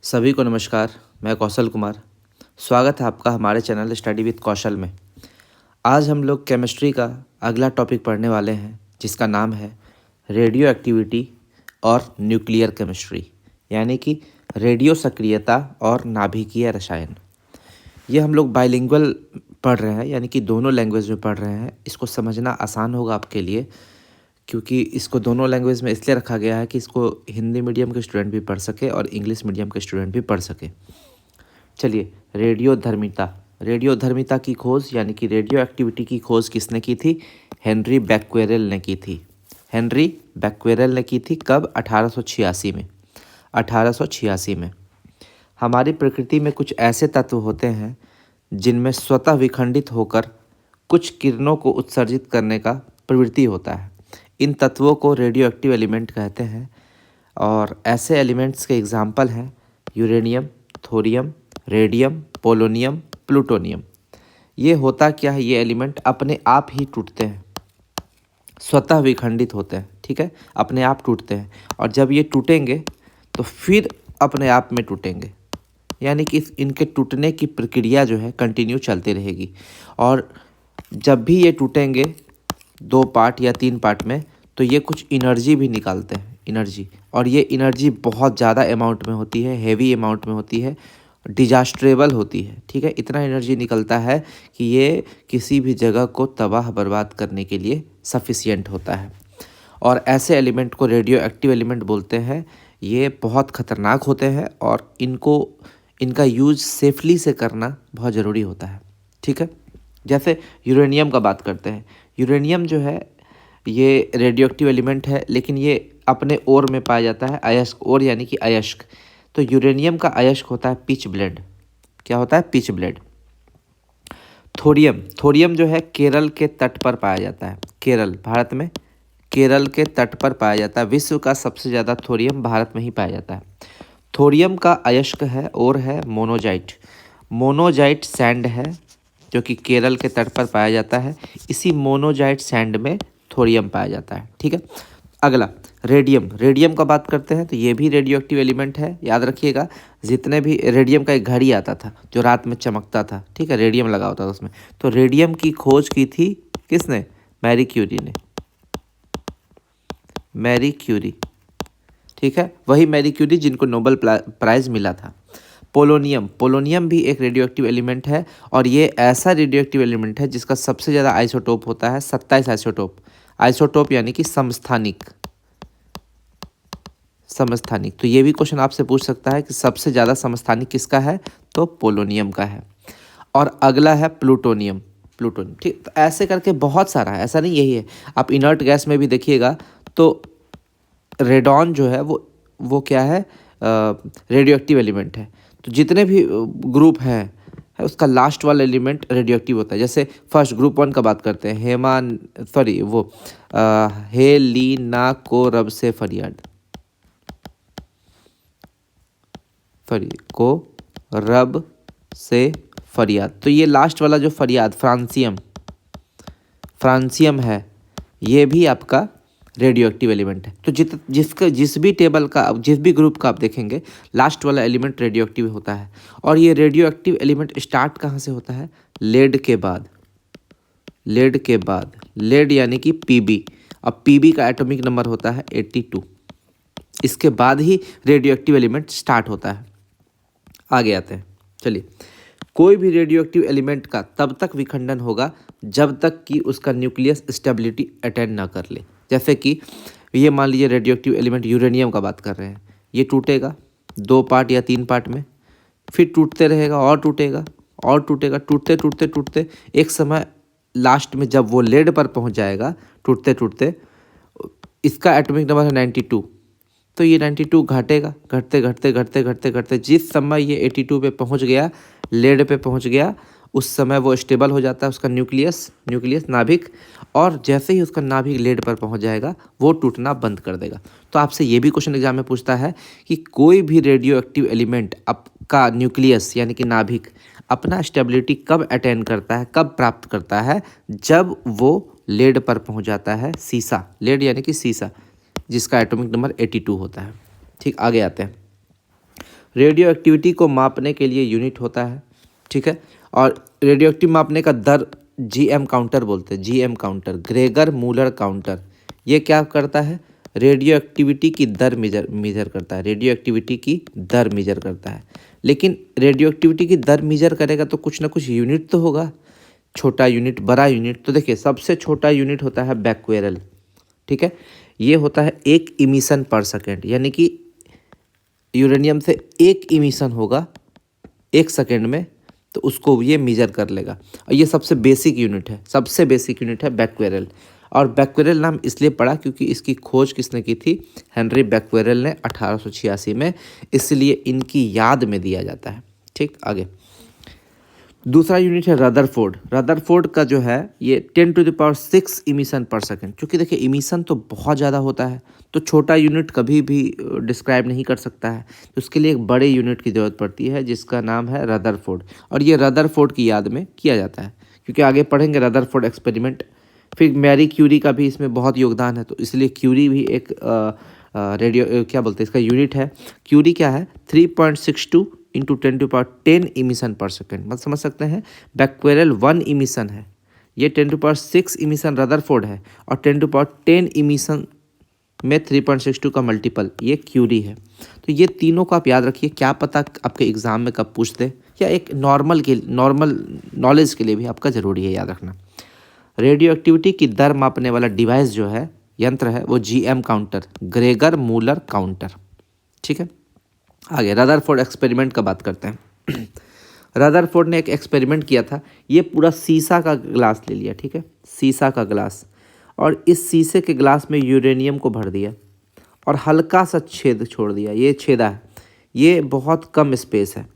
सभी को नमस्कार। मैं कौशल कुमार। स्वागत है आपका हमारे चैनल स्टडी विद कौशल में। आज हम लोग केमिस्ट्री का अगला टॉपिक पढ़ने वाले हैं जिसका नाम है रेडियो एक्टिविटी और न्यूक्लियर केमिस्ट्री, यानी कि रेडियो सक्रियता और नाभिकीय रसायन। ये हम लोग बाइलिंगुअल पढ़ रहे हैं, यानी कि दोनों लैंग्वेज में पढ़ रहे हैं। इसको समझना आसान होगा आपके लिए, क्योंकि इसको दोनों लैंग्वेज में इसलिए रखा गया है कि इसको हिंदी मीडियम के स्टूडेंट भी पढ़ सके और इंग्लिश मीडियम के स्टूडेंट भी पढ़ सके। चलिए, रेडियोधर्मिता की खोज यानी कि रेडियो एक्टिविटी की खोज किसने की थी? हेनरी बैक्वेरेल ने की थी। हेनरी बैक्वेरेल ने की थी कब? 1886 में। 1886 में। हमारी प्रकृति में कुछ ऐसे तत्व होते हैं जिनमें स्वतः विखंडित होकर कुछ किरणों को उत्सर्जित करने का प्रवृत्ति होता है। इन तत्वों को रेडियो एक्टिव एलिमेंट कहते हैं और ऐसे एलिमेंट्स के एग्जाम्पल हैं uranium, thorium, radium, polonium, plutonium. ये होता क्या है? ये एलिमेंट अपने आप ही टूटते हैं, स्वतः विखंडित होते हैं। ठीक है, अपने आप टूटते हैं और जब ये टूटेंगे तो फिर अपने आप में टूटेंगे, यानी कि इनके टूटने की प्रक्रिया जो है कंटिन्यू चलती रहेगी। और जब भी ये टूटेंगे 2 पार्ट या 3 पार्ट में, तो ये कुछ एनर्जी भी निकालते हैं, एनर्जी। और ये एनर्जी बहुत ज़्यादा अमाउंट में होती है, हेवी अमाउंट में होती है, डिजास्ट्रेबल होती है। ठीक है, इतना एनर्जी निकलता है कि ये किसी भी जगह को तबाह बर्बाद करने के लिए सफिशिएंट होता है। और ऐसे एलिमेंट को रेडियो एक्टिव एलिमेंट बोलते हैं। ये बहुत ख़तरनाक होते हैं और इनका यूज़ सेफली से करना बहुत ज़रूरी होता है। ठीक है, जैसे यूरेनियम का बात करते हैं। यूरेनियम जो है ये रेडियो एक्टिव एलिमेंट है, लेकिन ये अपने ओर में पाया जाता है, अयस्क ओर यानी कि अयस्क। तो यूरेनियम का अयस्क होता है पिच ब्लेड। क्या होता है? Pitch blade. थोरियम जो है केरल के तट पर पाया जाता है। केरल, भारत में केरल के तट पर पाया जाता है। विश्व का सबसे ज़्यादा थोरियम भारत में ही पाया जाता है। थोरियम का अयस्क है और है मोनोजाइट। मोनोजाइट सैंड है जो कि केरल के तट पर पाया जाता है। इसी मोनोजाइट सैंड में थोरियम पाया जाता है। ठीक है, अगला रेडियम का बात करते हैं। तो ये भी रेडियो एक्टिव एलिमेंट है। याद रखिएगा, जितने भी रेडियम का एक घड़ी आता था जो रात में चमकता था, ठीक है, रेडियम लगा होता था उसमें। तो रेडियम की खोज की थी किसने? मैरी क्यूरी ने। मैरी क्यूरी, ठीक है, वही मैरी क्यूरी जिनको नोबेल प्राइज मिला था। पोलोनियम भी एक रेडियो एक्टिव एलिमेंट है और ये ऐसा रेडियो एक्टिव एलिमेंट है जिसका सबसे ज़्यादा आइसोटोप होता है 27 आइसोटोप यानी कि समस्थानिक। तो ये भी क्वेश्चन आपसे पूछ सकता है कि सबसे ज़्यादा समस्थानिक किसका है? तो पोलोनियम का है। और अगला है प्लूटोनियम। ठीक, तो ऐसे करके बहुत सारा है, ऐसा नहीं यही है। आप इनर्ट गैस में भी देखिएगा तो रेडॉन जो है वो क्या है? रेडियो एक्टिव एलिमेंट है। तो जितने भी ग्रुप हैं है उसका लास्ट वाला एलिमेंट रेडियो एक्टिव होता है। जैसे फर्स्ट ग्रुप 1 का बात करते हैं, हेलिना को रब से फरियाद, तो ये लास्ट वाला जो फरियाद फ्रांसियम है, ये भी आपका रेडियो एक्टिव एलिमेंट है। तो जिस भी ग्रुप का आप देखेंगे लास्ट वाला एलिमेंट रेडियो एक्टिव होता है। और ये रेडियो एक्टिव एलिमेंट स्टार्ट कहाँ से होता है? लेड के बाद लेड यानी कि पीबी। अब पीबी का एटॉमिक नंबर होता है 82। इसके बाद ही रेडियो एक्टिव एलिमेंट स्टार्ट होता है। आगे आते हैं। चलिए, कोई भी रेडियो एक्टिव एलिमेंट का तब तक विखंडन होगा जब तक कि उसका न्यूक्लियस स्टेबिलिटी अटेन ना कर ले। जैसे कि ये मान लीजिए रेडियो एक्टिव एलिमेंट यूरेनियम का बात कर रहे हैं। ये टूटेगा 2 पार्ट या 3 पार्ट में, फिर टूटते रहेगा और टूटेगा टूटते एक समय लास्ट में जब वो लेड पर पहुंच जाएगा टूटते, इसका एटॉमिक नंबर है 92। तो ये 92 घटते जिस समय ये 82 पे पहुंच गया, लेड पे पहुंच गया, उस समय वो स्टेबल हो जाता है उसका न्यूक्लियस नाभिक। और जैसे ही उसका नाभिक लेड पर पहुंच जाएगा वो टूटना बंद कर देगा। तो आपसे ये भी क्वेश्चन एग्जाम में पूछता है कि कोई भी रेडियो एक्टिव एलिमेंट का न्यूक्लियस यानी कि नाभिक अपना स्टेबिलिटी कब अटेन करता है, कब प्राप्त करता है? जब वो लेड पर पहुंच जाता है। लेड यानी कि सीसा, जिसका एटॉमिक नंबर 82 होता है। ठीक, आगे आते हैं। रेडियो एक्टिविटी को मापने के लिए यूनिट होता है, ठीक है। और रेडियो एक्टिव मापने का दर जीएम काउंटर बोलते हैं, GM counter, Gregor Muller counter. ये क्या करता है? रेडियो एक्टिविटी की दर मेजर करता है, रेडियो एक्टिविटी की दर मेजर करता है। लेकिन रेडियो एक्टिविटी की दर मेजर करेगा तो कुछ ना कुछ यूनिट तो होगा, छोटा यूनिट, बड़ा यूनिट। तो देखिए सबसे छोटा यूनिट होता है बैक्वेरल, ठीक है। ये होता है 1 इमिशन पर सेकेंड, यानी कि यूरेनियम से 1 इमिशन होगा 1 सेकेंड में, तो उसको ये मेजर कर लेगा। और ये सबसे बेसिक यूनिट है, सबसे बेसिक यूनिट है बैक्वेरल। और बैक्वेरल नाम इसलिए पड़ा क्योंकि इसकी खोज किसने की थी? हेनरी बैक्वेरल ने 1886 में, इसलिए इनकी याद में दिया जाता है, ठीक। आगे दूसरा यूनिट है रदरफोर्ड। रदरफोर्ड का जो है ये 10⁶ इमिशन पर सेकेंड। क्योंकि देखिए इमिशन तो बहुत ज़्यादा होता है, तो छोटा यूनिट कभी भी डिस्क्राइब नहीं कर सकता है, तो उसके लिए एक बड़े यूनिट की ज़रूरत पड़ती है जिसका नाम है रदरफोर्ड। और ये रदरफोर्ड की याद में किया जाता है, क्योंकि आगे पढ़ेंगे रदरफोर्ड एक्सपेरिमेंट। फिर मैरी क्यूरी का भी इसमें बहुत योगदान है, तो इसलिए क्यूरी भी एक रेडियो क्या बोलते हैं इसका यूनिट है। क्यूरी क्या है? 3.62 इंटू 10⁻10 इमिशन पर सेकेंड। मतलब समझ सकते हैं बैक्वेरल 1 इमिशन है, ये 10⁶ इमिशन रदरफोर्ड है, और 10⁻10 इमिशन में 3.62 का मल्टीपल ये क्यूरी है। तो ये तीनों को आप याद रखिए, क्या पता आपके एग्जाम में कब पूछ दे, या एक नॉर्मल नॉलेज के लिए भी आपका ज़रूरी है याद रखना। रेडियो एक्टिविटी की दर मापने वाला डिवाइस जो है, यंत्र है, वो GM counter, Gregor Muller counter, ठीक है। आगे रदरफोर्ड एक्सपेरिमेंट का बात करते हैं। रदरफोर्ड ने एक एक्सपेरिमेंट किया था, ये पूरा शीशा का ग्लास ले लिया, ठीक है, शीशा का ग्लास, और इस शीशे के ग्लास में यूरेनियम को भर दिया और हल्का सा छेद छोड़ दिया। ये छेदा है, ये बहुत कम स्पेस है।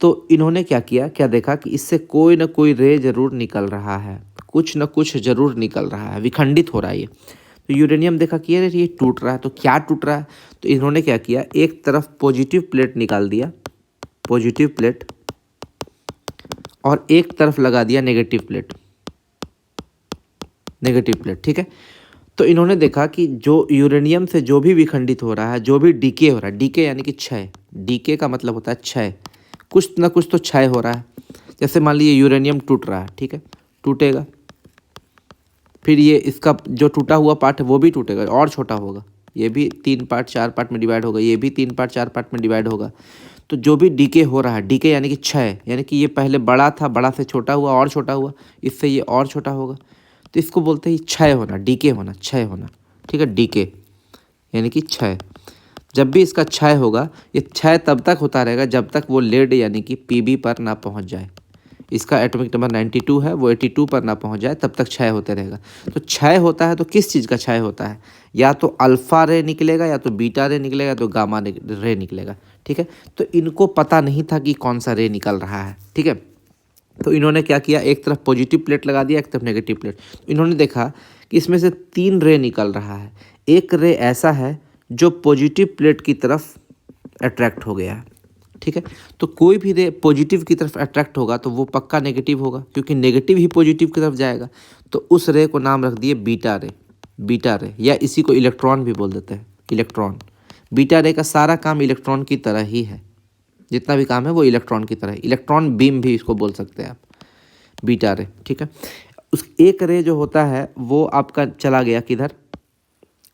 तो इन्होंने क्या किया, क्या देखा कि इससे कोई ना कोई रे जरूर निकल रहा है, कुछ ना कुछ जरूर निकल रहा है, विखंडित हो रहा है ये। तो यूरेनियम देखा कि ये टूट रहा है, तो क्या टूट रहा है? तो इन्होंने क्या किया, एक तरफ पॉजिटिव प्लेट निकाल दिया, पॉजिटिव प्लेट, और एक तरफ लगा दिया नेगेटिव प्लेट, नेगेटिव प्लेट, ठीक है। तो इन्होंने देखा कि जो यूरेनियम से जो भी विखंडित हो रहा है, जो भी डीके हो रहा है, डीके यानी कि क्षय, डीके का मतलब होता है क्षय, कुछ ना कुछ तो क्षय हो रहा है। जैसे मान लीजिए यूरेनियम टूट रहा है, ठीक है, टूटेगा, फिर ये इसका जो टूटा हुआ पार्ट है वो भी टूटेगा और छोटा होगा, ये भी 3 पार्ट 4 पार्ट में डिवाइड होगा, ये भी 3 पार्ट 4 पार्ट में डिवाइड होगा। तो जो भी डीके हो रहा है, डीके यानी कि क्षय, यानी कि ये पहले बड़ा था, बड़ा से छोटा हुआ और छोटा हुआ, इससे ये और छोटा होगा, तो इसको बोलते हैं क्षय होना, डीके होना, क्षय होना, ठीक है। डीके यानी कि क्षय। जब भी इसका क्षय होगा, ये क्षय तब तक होता रहेगा जब तक वो लेड यानी कि पीबी पर ना पहुंच जाए। इसका एटॉमिक नंबर 92 है, वो 82 पर ना पहुंच जाए तब तक क्षय होते रहेगा। तो क्षय होता है तो किस चीज़ का क्षय होता है? या तो अल्फा रे निकलेगा, या तो बीटा रे निकलेगा, या तो गामा रे निकलेगा, ठीक है। तो इनको पता नहीं था कि कौन सा रे निकल रहा है, ठीक है। तो इन्होंने क्या किया, एक तरफ पॉजिटिव प्लेट लगा दिया, एक तरफ नेगेटिव प्लेट। तो इन्होंने देखा कि इसमें से 3 रे निकल रहा है। एक रे ऐसा है जो पॉजिटिव प्लेट की तरफ अट्रैक्ट हो गया है, ठीक है। तो कोई भी रे पॉजिटिव की तरफ अट्रैक्ट होगा तो वो पक्का नेगेटिव होगा, क्योंकि नेगेटिव ही पॉजिटिव की तरफ जाएगा। तो उस रे को नाम रख दिए बीटा रे, बीटा रे, या इसी को इलेक्ट्रॉन भी बोल देते हैं, इलेक्ट्रॉन। बीटा रे का सारा काम इलेक्ट्रॉन की तरह ही है, जितना भी काम है वो इलेक्ट्रॉन की तरह है। इलेक्ट्रॉन बीम भी इसको बोल सकते हैं आप, बीटा रे, ठीक है। उस एक रे जो होता है वो आपका चला गया किधर,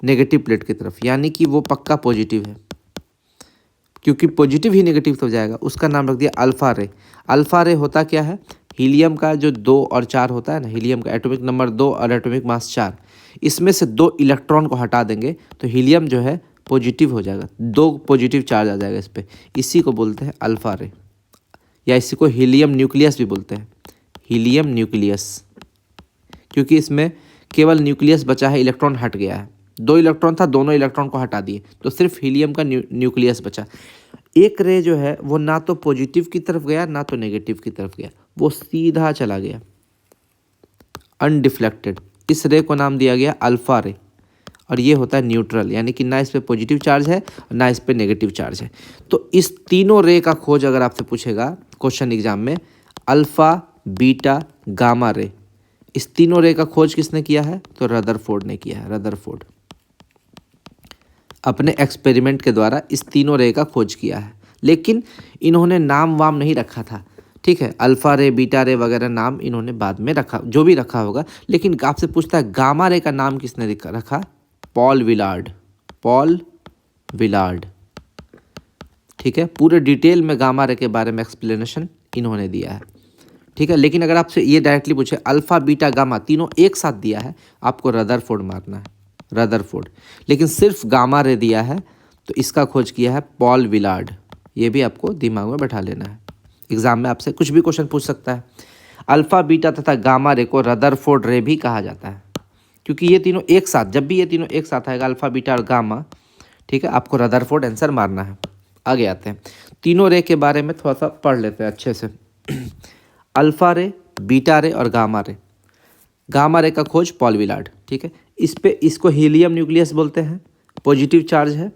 नेगेटिव प्लेट की तरफ, यानी कि वो पक्का पॉजिटिव है, क्योंकि पॉजिटिव ही नेगेटिव तो जाएगा। उसका नाम रख दिया अल्फा रे। अल्फा रे होता क्या है, हीलियम का जो 2 और 4 होता है ना, हीलियम का एटॉमिक नंबर 2 और एटॉमिक मास 4, इसमें से 2 इलेक्ट्रॉन को हटा देंगे तो हीलियम जो है पॉजिटिव हो जाएगा, 2 पॉजिटिव चार्ज आ जाएगा इस पर। इसी को बोलते हैं अल्फा रे, या इसी को हीलियम न्यूक्लियस भी बोलते हैं, हीलियम न्यूक्लियस, क्योंकि इसमें केवल न्यूक्लियस बचा है, इलेक्ट्रॉन हट गया है। 2 इलेक्ट्रॉन था, दोनों इलेक्ट्रॉन को हटा दिए तो सिर्फ हीलियम का न्यूक्लियस बचा। एक रे जो है वो ना तो पॉजिटिव की तरफ गया ना तो नेगेटिव की तरफ गया, वो सीधा चला गया, अनडिफ्लेक्टेड। इस रे को नाम दिया गया अल्फा रे, और ये होता है न्यूट्रल, यानी कि ना इस पे पॉजिटिव चार्ज है ना इस पे नेगेटिव चार्ज है। तो इस तीनों रे का खोज अगर आपसे पूछेगा क्वेश्चन एग्जाम में, अल्फा, बीटा, गामा रे, इस तीनों रे का खोज किसने किया है? तो रदरफोर्ड ने किया है। रदरफोर्ड अपने एक्सपेरिमेंट के द्वारा इस तीनों रे का खोज किया है। लेकिन इन्होंने नाम वाम नहीं रखा था, ठीक है। अल्फ़ा रे, बीटा रे वगैरह नाम इन्होंने बाद में रखा, जो भी रखा होगा। लेकिन आपसे पूछता है गामा रे का नाम किसने रखा? पॉल विलार्ड, पॉल विलार्ड, ठीक है। पूरे डिटेल में गामा रे के बारे में एक्सप्लेनेशन इन्होंने दिया है, ठीक है। लेकिन अगर आपसे ये डायरेक्टली पूछे अल्फ़ा बीटा गामा तीनों एक साथ दिया है, आपको रदरफोर्ड मारना है, रदरफोर्ड। लेकिन सिर्फ गामा रे दिया है तो इसका खोज किया है पॉल विलार्ड। ये भी आपको दिमाग में बैठा लेना है, एग्जाम में आपसे कुछ भी क्वेश्चन पूछ सकता है। अल्फ़ा बीटा तथा गामा रे को रदरफोर्ड रे भी कहा जाता है, क्योंकि ये तीनों एक साथ, जब भी ये तीनों एक साथ आएगा अल्फ़ा बीटा और गामा, ठीक है, आपको रदरफोर्ड आंसर मारना है। आगे आते हैं, तीनों रे के बारे में थोड़ा सा पढ़ लेते हैं अच्छे से। अल्फ़ा रे, बीटा रे और गामा रे। गामा रे का खोज पॉल विलार्ड, ठीक है। इस पे इसको हीलियम न्यूक्लियस बोलते हैं, पॉजिटिव चार्ज है।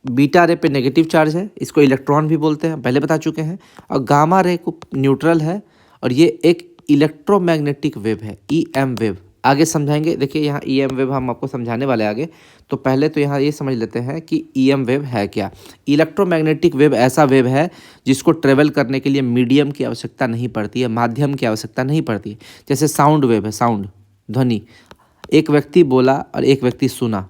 बीटा रे पे नेगेटिव चार्ज है, इसको इलेक्ट्रॉन भी बोलते हैं, पहले बता चुके हैं। और गामा रे को न्यूट्रल है और ये एक इलेक्ट्रोमैग्नेटिक वेव है, ईएम वेव। आगे समझाएंगे, देखिए यहाँ ईएम वेव हम आपको समझाने वाले आगे। तो पहले तो यहाँ ये समझ लेते हैं कि ईएम वेव है क्या। इलेक्ट्रोमैग्नेटिक वेव ऐसा वेव है जिसको ट्रेवल करने के लिए मीडियम की आवश्यकता नहीं पड़ती है, माध्यम की आवश्यकता नहीं पड़ती है। जैसे साउंड वेव है, साउंड ध्वनि, एक व्यक्ति बोला और एक व्यक्ति सुना,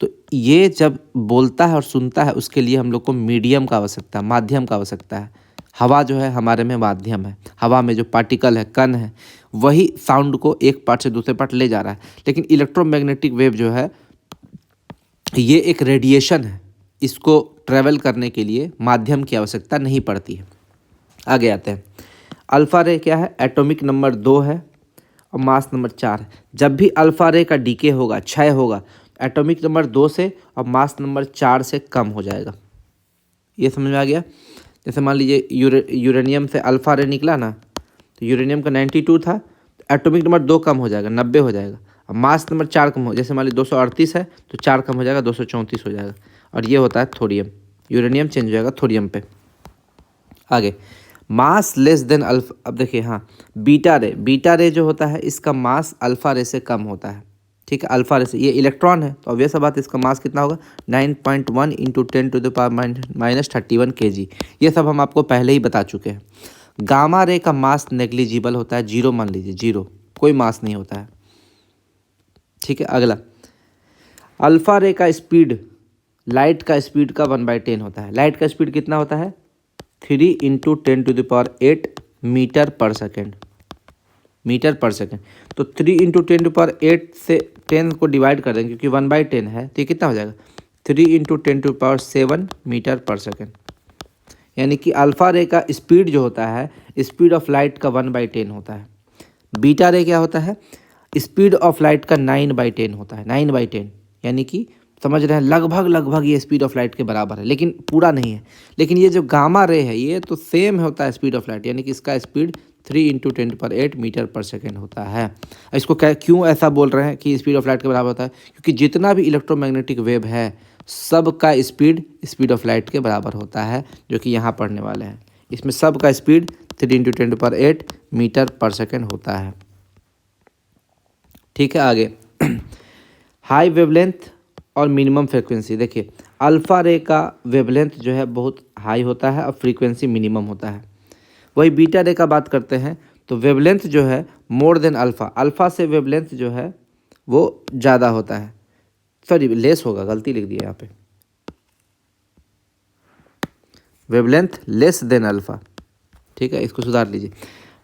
तो ये जब बोलता है और सुनता है उसके लिए हम लोग को मीडियम का आवश्यकता, माध्यम का आवश्यकता है। हवा जो है हमारे में माध्यम है, हवा में जो पार्टिकल है, कण है, वही साउंड को एक पार्ट से दूसरे पार्ट ले जा रहा है। लेकिन इलेक्ट्रोमैग्नेटिक वेव जो है ये एक रेडिएशन है, इसको ट्रैवल करने के लिए माध्यम की आवश्यकता नहीं पड़ती है। आगे आते हैं, अल्फ़ा रे क्या है? एटॉमिक नंबर 2 है और मास नंबर 4 है। जब भी अल्फ़ा रे का डीके होगा, क्षय होगा, एटॉमिक नंबर 2 से और मास नंबर 4 से कम हो जाएगा। ये समझ में आ गया? जैसे मान लीजिए यूरेनियम से अल्फ़ा रे निकला ना, तो यूरेनियम का 92 था, तो एटॉमिक नंबर 2 कम हो जाएगा, 90 हो जाएगा। और मास नंबर 4 कम हो, जैसे मान लीजिए 238 है तो 4 कम हो जाएगा, 234 हो जाएगा। और ये होता है थोरियम, यूरेनियम चेंज हो जाएगा थोरियम पे। आगे, मास लेस देन अल्फा। अब देखिए, हाँ, बीटा रे, बीटा रे जो होता है इसका मास अल्फ़ा रे से कम होता है, ठीक है। अल्फ़ा रे से, ये इलेक्ट्रॉन है तो ऑब्वियस बात है इसका मास कितना होगा? 9.1 × 10⁻³ kg। ये सब हम आपको पहले ही बता चुके हैं। गामा रे का मास नेग्लिजिबल होता है, 0 मान लीजिए, 0, कोई मास नहीं होता है, ठीक है। अगला, अल्फ़ा रे का स्पीड लाइट का स्पीड का 1/10 होता है। लाइट का स्पीड कितना होता है? 3 × 10⁸ मीटर पर सेकेंड, मीटर पर सेकेंड। तो 3 × 10⁸ से 10 को डिवाइड कर देंगे, क्योंकि 1/10 है, तो ये कितना हो जाएगा? 3 × 10⁷ मीटर पर सेकेंड। यानी कि अल्फ़ा रे का स्पीड जो होता है, स्पीड ऑफ लाइट का 1/10 होता है। बीटा रे क्या होता है? स्पीड ऑफ लाइट का 9/10 होता है, 9/10। यानी कि समझ रहे हैं, लगभग लगभग ये स्पीड ऑफ लाइट के बराबर है, लेकिन पूरा नहीं है। लेकिन ये जो गामा रे है ये तो सेम होता है स्पीड ऑफ लाइट, यानी कि इसका स्पीड 3 × 10⁸ मीटर पर सेकेंड होता है। इसको क्यों ऐसा बोल रहे हैं कि स्पीड ऑफ लाइट के बराबर होता है? क्योंकि जितना भी इलेक्ट्रोमैग्नेटिक वेव है सब का स्पीड ऑफ लाइट के बराबर होता है, जो कि यहाँ पढ़ने वाले हैं। इसमें सब का स्पीड 3 × 10⁸ मीटर पर सेकेंड होता है, ठीक है। आगे, हाई वेवलेंथ और मिनिमम फ्रीक्वेंसी। देखिए, अल्फ़ा रे का वेवलेंथ जो है बहुत हाई होता है और फ्रीक्वेंसी मिनिमम होता है। वही बीटा रे का बात करते हैं तो वेवलेंथ जो है मोर देन अल्फ़ा, अल्फ़ा से वेवलेंथ जो है वो ज़्यादा होता है, सॉरी लेस होगा, गलती लिख दिया यहाँ पे, वेवलेंथ लेस देन अल्फ़ा, ठीक है, इसको सुधार लीजिए।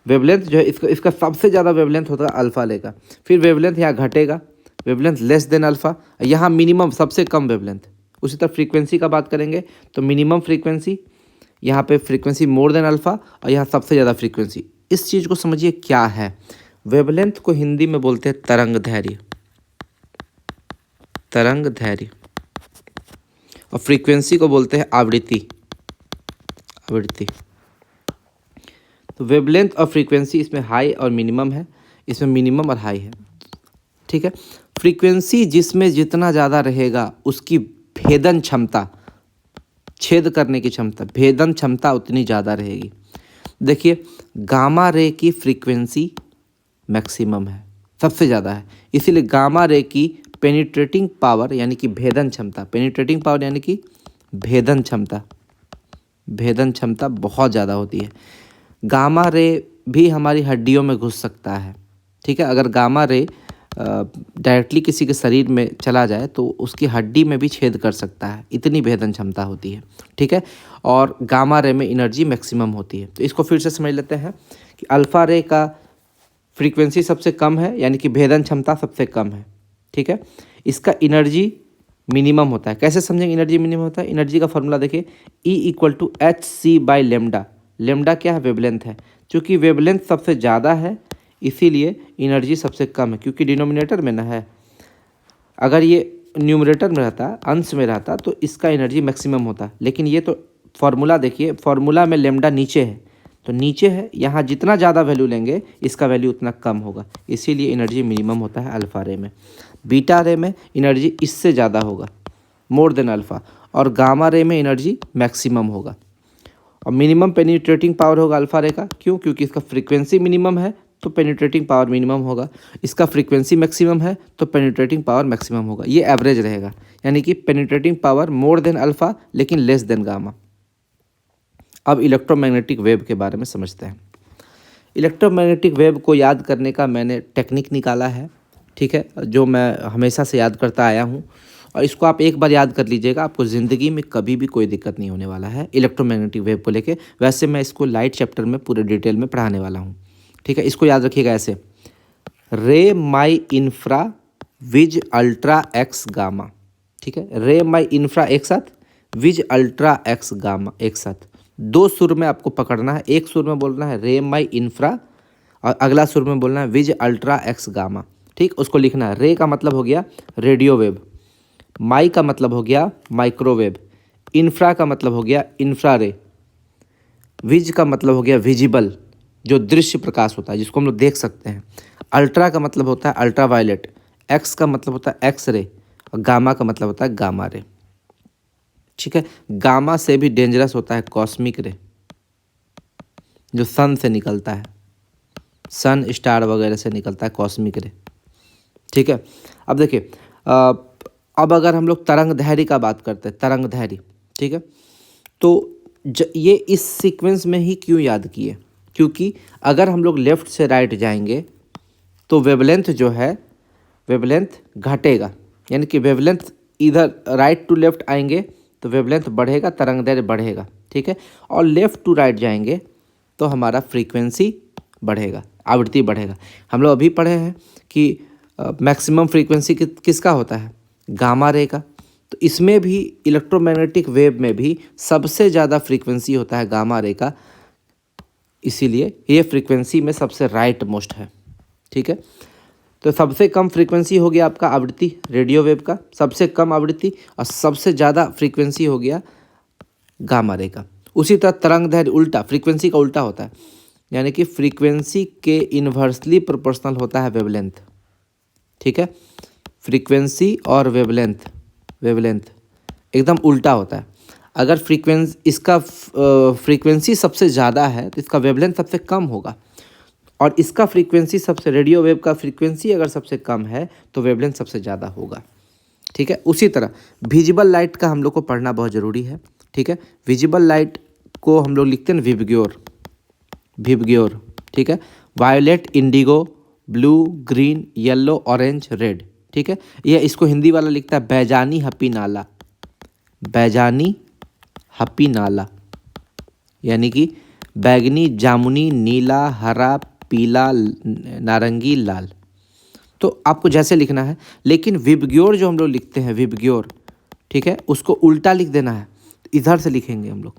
वेवलेंथ जो है इसका सबसे ज़्यादा वेवलेंथ होता है अल्फ़ा रे का, फिर वेवलेंथ यहाँ घटेगा, वेवलेंथ लेस देन अल्फ़ा, यहाँ मिनिमम सबसे कम वेवलेंथ। उसी तरह फ्रीक्वेंसी का बात करेंगे तो मिनिमम फ्रीक्वेंसी, यहाँ पे फ्रीक्वेंसी मोर देन अल्फ़ा और यहाँ सबसे ज़्यादा फ्रीक्वेंसी। इस चीज़ को समझिए क्या है। वेवलेंथ को हिंदी में बोलते हैं तरंग दैर्घ्य, तरंग दैर्घ्य, और फ्रीक्वेंसी को बोलते हैं आवृत्ति, आवृत्ति। तो वेवलेंथ और फ्रीक्वेंसी इसमें हाई और मिनिमम है, इसमें मिनिमम और हाई है, ठीक है। फ्रीक्वेंसी जिसमें जितना ज़्यादा रहेगा उसकी भेदन क्षमता, छेद करने की क्षमता, भेदन क्षमता उतनी ज़्यादा रहेगी। देखिए, गामा रे की फ्रीक्वेंसी मैक्सिमम है, सबसे ज़्यादा है, इसीलिए गामा रे की पेनिट्रेटिंग पावर यानी कि भेदन क्षमता, पेनिट्रेटिंग पावर यानी कि भेदन क्षमता भेदन क्षमता बहुत ज़्यादा होती है। गामा रे भी हमारी हड्डियों में घुस सकता है, ठीक है। अगर गामा रे डायरेक्टली किसी के शरीर में चला जाए तो उसकी हड्डी में भी छेद कर सकता है, इतनी भेदन क्षमता होती है, ठीक है। और गामा रे में एनर्जी मैक्सिमम होती है। तो इसको फिर से समझ लेते हैं कि अल्फ़ा रे का फ्रीक्वेंसी सबसे कम है, यानी कि भेदन क्षमता सबसे कम है, ठीक है। इसका एनर्जी मिनिमम होता है। कैसे समझेंगे एनर्जी मिनिमम होता है? एनर्जी का फॉर्मूला देखिए, E=hc/λ। लेमडा क्या है? वेवलेंथ है। चूँकि वेवलेंथ सबसे ज़्यादा है इसीलिए एनर्जी सबसे कम है, क्योंकि डिनोमिनेटर में ना है। अगर ये न्यूमरेटर में रहता, अंश में रहता, तो इसका एनर्जी मैक्सिमम होता। लेकिन ये तो फॉर्मूला देखिए, फॉर्मूला में लेमडा नीचे है, तो नीचे है, यहाँ जितना ज़्यादा वैल्यू लेंगे इसका वैल्यू उतना कम होगा, इसीलिए एनर्जी मिनिमम होता है अल्फ़ा रे में। बीटा रे में एनर्जी इससे ज़्यादा होगा, मोर देन अल्फ़ा, और गामा रे में एनर्जी मैक्सिमम होगा। और मिनिमम पेनिट्रेटिंग पावर होगा अल्फ़ा रे का, क्यों? क्योंकि इसका फ्रीक्वेंसी मिनिमम है तो पेनिट्रेटिंग पावर मिनिमम होगा। इसका फ्रीक्वेंसी मैक्सिमम है तो पेनिट्रेटिंग पावर मैक्सिमम होगा। ये एवरेज रहेगा, यानी कि penetrating power more than alpha लेकिन लेस देन गामा। अब इलेक्ट्रोमैग्नेटिक वेव के बारे में समझते हैं। इलेक्ट्रोमैग्नेटिक वेव को याद करने का मैंने टेक्निक निकाला है, ठीक है, जो मैं हमेशा से याद करता आया हूँ, और इसको आप एक बार याद कर लीजिएगा, आपको ज़िंदगी में कभी भी कोई दिक्कत नहीं होने वाला है इलेक्ट्रोमैग्नेटिक वेव को लेके। वैसे मैं इसको लाइट चैप्टर में पूरे डिटेल में पढ़ाने वाला हूँ, ठीक है। इसको याद रखिएगा ऐसे, ray my infra vis ultra X gamma, ठीक है। रे माई इन्फ्रा एक साथ, विज अल्ट्रा एक्स गामा एक साथ। दो सुर में आपको पकड़ना है, एक सुर में बोलना है रे माई इन्फ्रा और अगला सुर में बोलना है विज अल्ट्रा एक्स गामा, ठीक। उसको लिखना है। रे का मतलब हो गया रेडियो वेव, माई का मतलब हो गया माइक्रोवेव, इन्फ्रा का मतलब हो गया इंफ्रारे, विज का मतलब हो गया विजिबल, जो दृश्य प्रकाश होता है जिसको हम लोग देख सकते हैं। अल्ट्रा का मतलब होता है अल्ट्रा वायलेट, एक्स का मतलब होता है एक्स रे, और गामा का मतलब होता है गामा रे, ठीक है। गामा से भी डेंजरस होता है कॉस्मिक रे, जो सन से निकलता है, सन स्टार वगैरह से निकलता है कॉस्मिक रे, ठीक है। अब देखिए, अब अगर हम लोग तरंग दैर्घ्य का बात करते हैं, तरंग दैर्घ्य, ठीक है, तो ये इस सीक्वेंस में ही क्यों याद किए? क्योंकि अगर हम लोग लेफ़्ट से राइट जाएंगे तो वेवलेंथ जो है, वेवलेंथ घटेगा, यानी कि वेवलेंथ इधर राइट टू लेफ़्ट आएंगे तो वेवलेंथ बढ़ेगा, तरंग दैर्घ्य बढ़ेगा, ठीक है। और लेफ़्ट टू राइट जाएंगे तो हमारा फ्रीक्वेंसी बढ़ेगा, आवृत्ति बढ़ेगा। हम लोग अभी पढ़े हैं कि मैक्सिमम फ्रीक्वेंसी किसका होता है? गामा रे का। तो इसमें भी इलेक्ट्रोमैग्नेटिक वेव में भी सबसे ज़्यादा फ्रीक्वेंसी होता है गामा रे का, इसीलिए ये फ्रीक्वेंसी में सबसे राइट मोस्ट है, ठीक है। तो सबसे कम फ्रीक्वेंसी हो गया आपका आवृत्ति रेडियो वेव का, सबसे कम आवृत्ति, और सबसे ज़्यादा फ्रीक्वेंसी हो गया गामा रे का। उसी तरह तरंग दैर्घ्य उल्टा, फ्रीक्वेंसी का उल्टा होता है, यानी कि फ्रीक्वेंसी के इन्वर्सली प्रोपोर्शनल होता है वेवलेंथ, ठीक है। फ्रीक्वेंसी और वेवलेंथ, वेवलेंथ एकदम उल्टा होता है। अगर इसका फ्रीक्वेंसी सबसे ज़्यादा है तो इसका वेवलेंथ सबसे कम होगा, और इसका फ्रीक्वेंसी सबसे, रेडियो वेव का फ्रीक्वेंसी अगर सबसे कम है तो वेवलेंथ सबसे ज़्यादा होगा, ठीक है। उसी तरह विजिबल लाइट का हम लोग को पढ़ना बहुत ज़रूरी है, ठीक है। विजिबल लाइट को हम लोग लिखते हैं विबग्योर, विबग्योर, ठीक है। Violet, indigo, blue, green, yellow, orange, red, ठीक है। यह इसको हिंदी वाला लिखता है बैजानी हपी नाला, बैजानी हपी नाला, यानी कि बैगनी, जामुनी, नीला, हरा, पीला, नारंगी, लाल। तो आपको जैसे लिखना है, लेकिन विबग्योर जो हम लोग लिखते हैं विबग्योर, ठीक है, उसको उल्टा लिख देना है। इधर से लिखेंगे हम लोग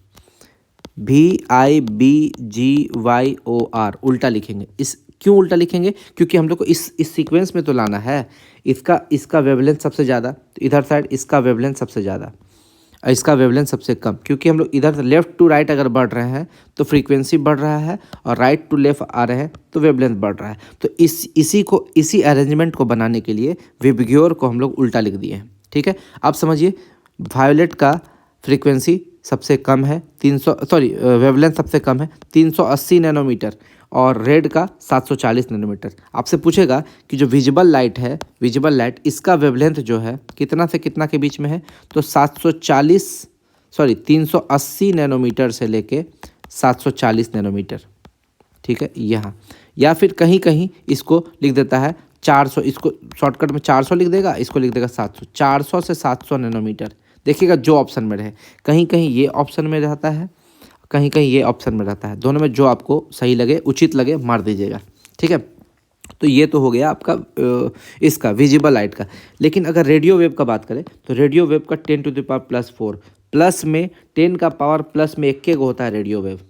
VIBGYOR, उल्टा लिखेंगे। इस क्यों उल्टा लिखेंगे? क्योंकि हम लोग को इस सीक्वेंस में तो लाना है। इसका वेवलेंथ सबसे ज़्यादा, तो इधर साइड इसका वेवलेंथ सबसे ज़्यादा और इसका वेवलेंथ सबसे कम, क्योंकि हम लोग इधर से लेफ़्ट टू राइट अगर बढ़ रहे हैं तो फ्रीक्वेंसी बढ़ रहा है, और राइट टू लेफ़्ट आ रहे हैं तो वेवलेंथ बढ़ रहा है। तो इसी अरेंजमेंट को बनाने के लिए विबग्योर को हम लोग उल्टा लिख दिए हैं, ठीक है। आप समझिए, वायोलेट का फ्रीक्वेंसी सबसे कम है, वेवलेंथ सबसे कम है 380 नैनोमीटर, और रेड का 740 नैनोमीटर। आपसे पूछेगा कि जो विजिबल लाइट है, विजिबल लाइट, इसका वेवलेंथ जो है कितना से कितना के बीच में है, तो 380 नैनोमीटर से लेके 740 नैनोमीटर, ठीक है यहाँ। या फिर कहीं कहीं इसको लिख देता है 400, इसको शॉर्टकट में 400 लिख देगा, इसको लिख देगा 700, 400 से 700 नैनोमीटर। देखिएगा जो ऑप्शन में रहे, कहीं कहीं ये ऑप्शन में रहता है, कहीं कहीं ये ऑप्शन में रहता है, दोनों में जो आपको सही लगे, उचित लगे, मार दीजिएगा, ठीक है। तो ये तो हो गया आपका इसका विजिबल लाइट का। लेकिन अगर रेडियो वेव का बात करें तो रेडियो वेव का 10⁻+4 प्लस में 10 का पावर प्लस में 1 होता है रेडियो वेव,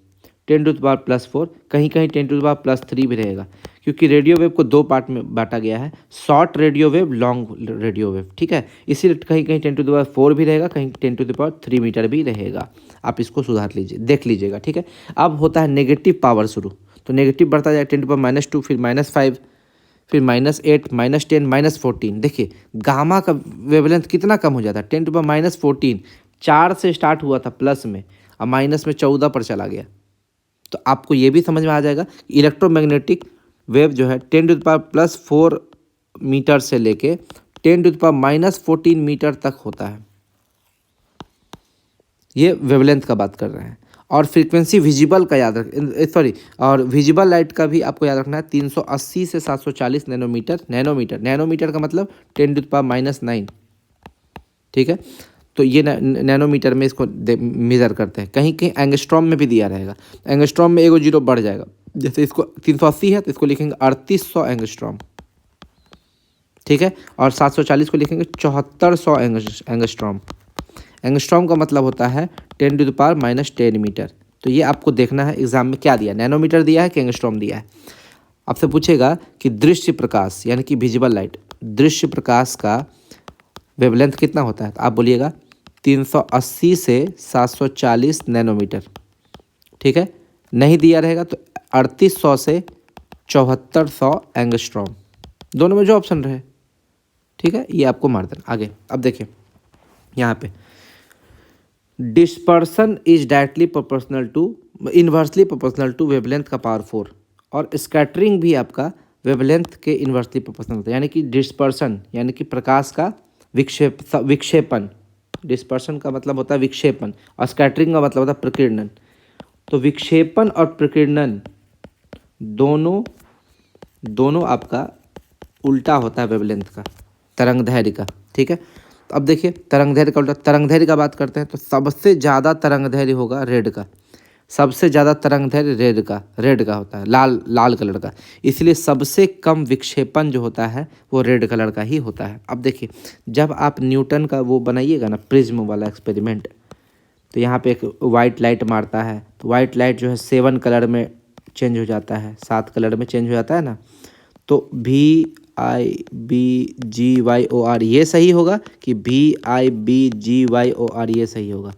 10⁻+4, कहीं कहीं 10⁻+3 भी रहेगा, क्योंकि रेडियो वेव को दो पार्ट में बांटा गया है, short radio wave, long radio wave, ठीक है। इसीलिए कहीं कहीं 10⁻4 भी रहेगा, कहीं 10⁻3 मीटर भी रहेगा। आप इसको सुधार लीजिए, देख लीजिएगा, ठीक है। अब होता है नेगेटिव पावर शुरू, तो नेगेटिव बढ़ता जाए 10⁻2, फिर -5, फिर -8, -10, -14। देखिए गामा का वेवलेंथ कितना कम हो जाता है, 10⁻14, 4 से स्टार्ट हुआ था प्लस में, अब माइनस में 14 पर चला गया। तो आपको ये भी समझ में आ जाएगा कि इलेक्ट्रोमैग्नेटिक वेव जो है 10⁻+4 मीटर से लेके 10⁻−14 मीटर तक होता है। ये वेवलेंथ का बात कर रहे हैं। और फ्रीक्वेंसी विजिबल का याद रख, और विजिबल लाइट का भी आपको याद रखना है, 380 से 740 नैनोमीटर। नैनोमीटर का मतलब 10⁻⁹, ठीक है। तो ये नैनोमीटर में इसको मेज़र करते हैं। कहीं कहीं एंगस्ट्रॉम में भी दिया रहेगा, एंगस्ट्रॉम में एगो जीरो बढ़ जाएगा, जैसे इसको 380 है तो इसको लिखेंगे 3800 एंगस्ट्रॉम, ठीक है। और 740 को लिखेंगे 7400 एंगस्ट्रॉम। एंगस्ट्रॉम का मतलब होता है 10⁻−10 मीटर। तो ये आपको देखना है एग्जाम में क्या दिया, नैनोमीटर दिया है कि एंगस्ट्रॉम दिया है। आपसे पूछेगा कि दृश्य प्रकाश यानी कि विजिबल लाइट, दृश्य प्रकाश का वेवलेंथ कितना होता है, तो आप बोलिएगा 380 से 740 नैनोमीटर, ठीक है। नहीं दिया रहेगा तो 3800 से 7400 एंगस्ट्रॉम, दोनों में जो ऑप्शन रहे, ठीक है। ये आपको मार देना आगे। अब देखिए यहाँ पे dispersion is directly proportional to, inversely proportional to wavelength का पावर 4, और स्कैटरिंग भी आपका वेवलेंथ के इन्वर्सली प्रोपोर्शनल होता है। यानी कि डिस्पर्सन यानी कि प्रकाश का विक्षेपण, डिस्पर्सन का मतलब होता है विक्षेपण और स्कैटरिंग का मतलब होता है प्रकीर्णन। तो विक्षेपण और प्रकीर्णन दोनों आपका उल्टा होता है वेवलेंथ का, तरंगदैर्घ्य का, ठीक है। तो अब देखिए तरंगदैर्घ्य का उल्टा, तरंगदैर्घ्य का बात करते हैं तो सबसे ज़्यादा तरंगदैर्घ्य होगा रेड का, सबसे ज़्यादा तरंगदैर्घ्य रेड का होता है, लाल कलर का। इसलिए सबसे कम विक्षेपण जो होता है वो रेड कलर का ही होता है। अब देखिए जब आप न्यूटन का वो बनाइएगा ना प्रिज्म वाला एक्सपेरिमेंट, तो यहाँ पे एक वाइट लाइट मारता है, तो वाइट लाइट जो है 7 कलर में चेंज हो जाता है, 7 कलर में चेंज हो जाता है ना। तो VIBGYOR ये सही होगा कि VIBGYOR ये सही होगा,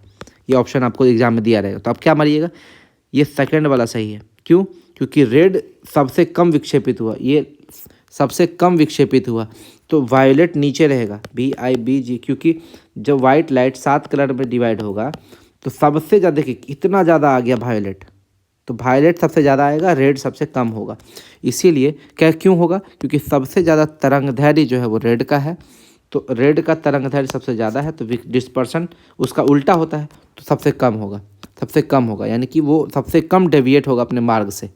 ये ऑप्शन आपको एग्जाम में दिया रहेगा। तो आप क्या मारिएगा, ये सेकंड वाला सही है। क्यों? क्योंकि रेड सबसे कम विक्षेपित हुआ, ये सबसे कम विक्षेपित हुआ, तो वायलेट नीचे रहेगा VIBG, क्योंकि जब वाइट लाइट 7 कलर में डिवाइड होगा तो सबसे ज़्यादा, देखिए इतना ज़्यादा आ गया वायलेट, तो वायलेट सबसे ज़्यादा आएगा, रेड सबसे कम होगा। इसीलिए क्यों होगा, क्योंकि सबसे ज़्यादा तरंगदैर्घ्य जो है वो रेड का है, तो रेड का तरंगदैर्घ्य सबसे ज़्यादा है, तो डिस्पर्सन उसका उल्टा होता है, तो सबसे कम होगा, यानी कि वो सबसे कम डेविएट होगा अपने मार्ग से।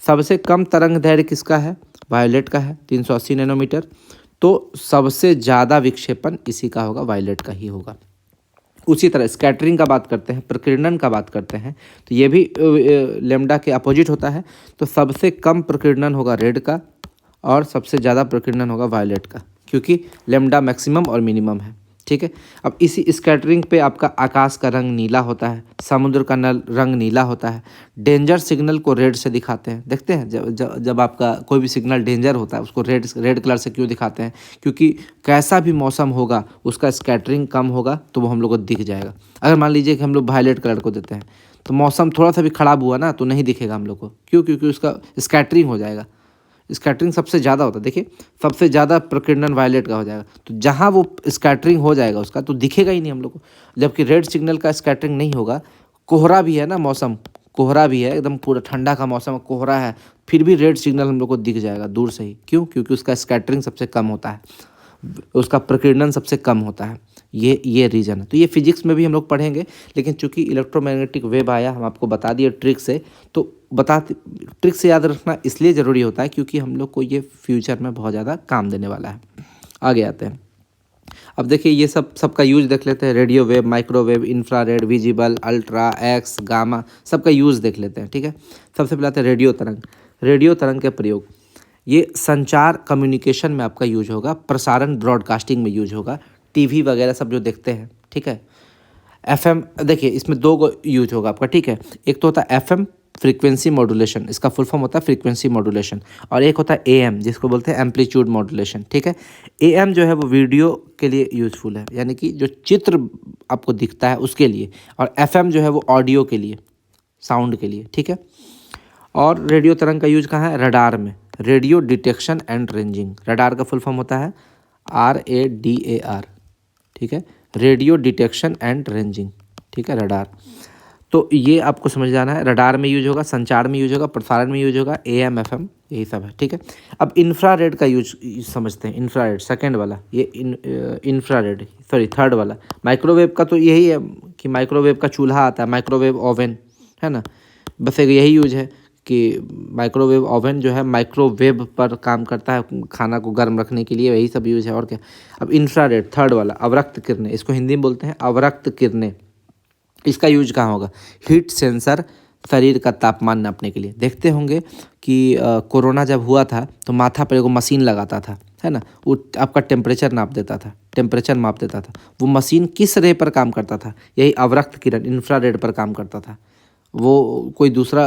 सबसे कम तरंगदैर्घ्य किसका है, वायलेट का है 380 नैनोमीटर, तो सबसे ज़्यादा विक्षेपण इसी का होगा, वायलेट का ही होगा। उसी तरह स्कैटरिंग का बात करते हैं, प्रकीर्णन का बात करते हैं, तो ये भी लेम्डा के अपोजिट होता है। तो सबसे कम प्रकीर्णन होगा रेड का और सबसे ज़्यादा प्रकीर्णन होगा वायलेट का, क्योंकि लेम्डा मैक्सिमम और मिनिमम है, ठीक है। अब इसी स्कैटरिंग पे आपका आकाश का रंग नीला होता है, समुद्र का रंग नीला होता है, डेंजर सिग्नल को रेड से दिखाते हैं। देखते हैं जब आपका कोई भी सिग्नल डेंजर होता है उसको रेड कलर से क्यों दिखाते हैं, क्योंकि कैसा भी मौसम होगा उसका स्कैटरिंग कम होगा तो वो हम लोग को दिख जाएगा। अगर मान लीजिए कि हम लोग वायलेट कलर को देते हैं तो मौसम थोड़ा सा भी ख़राब हुआ ना तो नहीं दिखेगा हम लोग को, क्यों? क्योंकि उसका स्कैटरिंग हो जाएगा, स्कैटरिंग सबसे ज़्यादा होता है। देखिए सबसे ज़्यादा प्रकीर्णन वायलेट का हो जाएगा, तो जहाँ वो स्कैटरिंग हो जाएगा उसका तो दिखेगा ही नहीं हम लोग को। जबकि रेड सिग्नल का स्कैटरिंग नहीं होगा, कोहरा भी है ना, मौसम कोहरा भी है, एकदम पूरा ठंडा का मौसम, कोहरा है, फिर भी रेड सिग्नल हम लोग को दिख जाएगा दूर से ही। क्यों? क्योंकि उसका स्कैटरिंग सबसे कम होता है, उसका प्रकीर्णन सबसे कम होता है। ये रीज़न है। तो ये फिजिक्स में भी हम लोग पढ़ेंगे, लेकिन चूंकि इलेक्ट्रोमैग्नेटिक वेव आया, हम आपको बता दिए ट्रिक से, तो ट्रिक से याद रखना इसलिए ज़रूरी होता है क्योंकि हम लोग को ये फ्यूचर में बहुत ज़्यादा काम देने वाला है। आगे आते हैं। अब देखिए ये सबका यूज देख लेते हैं। Radio wave, microwave, infrared, visible, ultra, X, gamma, सबका यूज़ देख लेते हैं। ठीक है, सबसे पहले आता है रेडियो तरंग। रेडियो तरंग के प्रयोग, ये संचार कम्युनिकेशन में आपका यूज होगा, प्रसारण ब्रॉडकास्टिंग में यूज होगा, टीवी वगैरह सब जो देखते हैं। ठीक है, एफएम, देखिए इसमें दो को यूज होगा आपका। ठीक है, एक तो होता है एफएम, फ्रीक्वेंसी मॉड्यूलेशन, इसका फुल फॉर्म होता है फ्रीक्वेंसी मॉड्यूलेशन, और एक होता है एएम जिसको बोलते हैं एम्पलीट्यूड मॉड्यूलेशन। ठीक है, एएम जो है वो वीडियो के लिए यूज़फुल है, यानी कि जो चित्र आपको दिखता है उसके लिए, और एफएम जो है वो ऑडियो के लिए, साउंड के लिए। ठीक है, और रेडियो तरंग का यूज कहाँ है? रडार में, radio detection and ranging. Radar का फुल फॉर्म होता है RADAR। ठीक है, रेडियो डिटेक्शन एंड रेंजिंग। ठीक है, रडार। तो ये आपको समझ जाना है, रडार में यूज होगा, संचार में यूज होगा, प्रसारण में यूज होगा, AM FM यही सब है। ठीक है, अब इंफ्रारेड का यूज समझते हैं। इंफ्रारेड सेकंड वाला, ये इंफ्रारेड, सॉरी थर्ड वाला। माइक्रोवेव का तो यही है कि माइक्रोवेव का चूल्हा आता है, माइक्रोवेव ओवन, है ना, बस एक यही यूज है कि माइक्रोवेव ओवन जो है माइक्रोवेव पर काम करता है, खाना को गर्म रखने के लिए, वही सब यूज है और क्या। अब इंफ्रारेड थर्ड वाला, अवरक्त किरणें, इसको हिंदी में बोलते हैं अवरक्त किरणें। इसका यूज कहाँ होगा? हीट सेंसर, शरीर का तापमान नापने के लिए। देखते होंगे कि कोरोना जब हुआ था तो माथा पर एगो मशीन लगाता था, है ना, वो आपका टेम्परेचर नाप देता था, टेम्परेचर माप देता था। वो मशीन किस रे पर काम करता था? यही अवरक्त किरण, इंफ्रारेड पर काम करता था। वो कोई दूसरा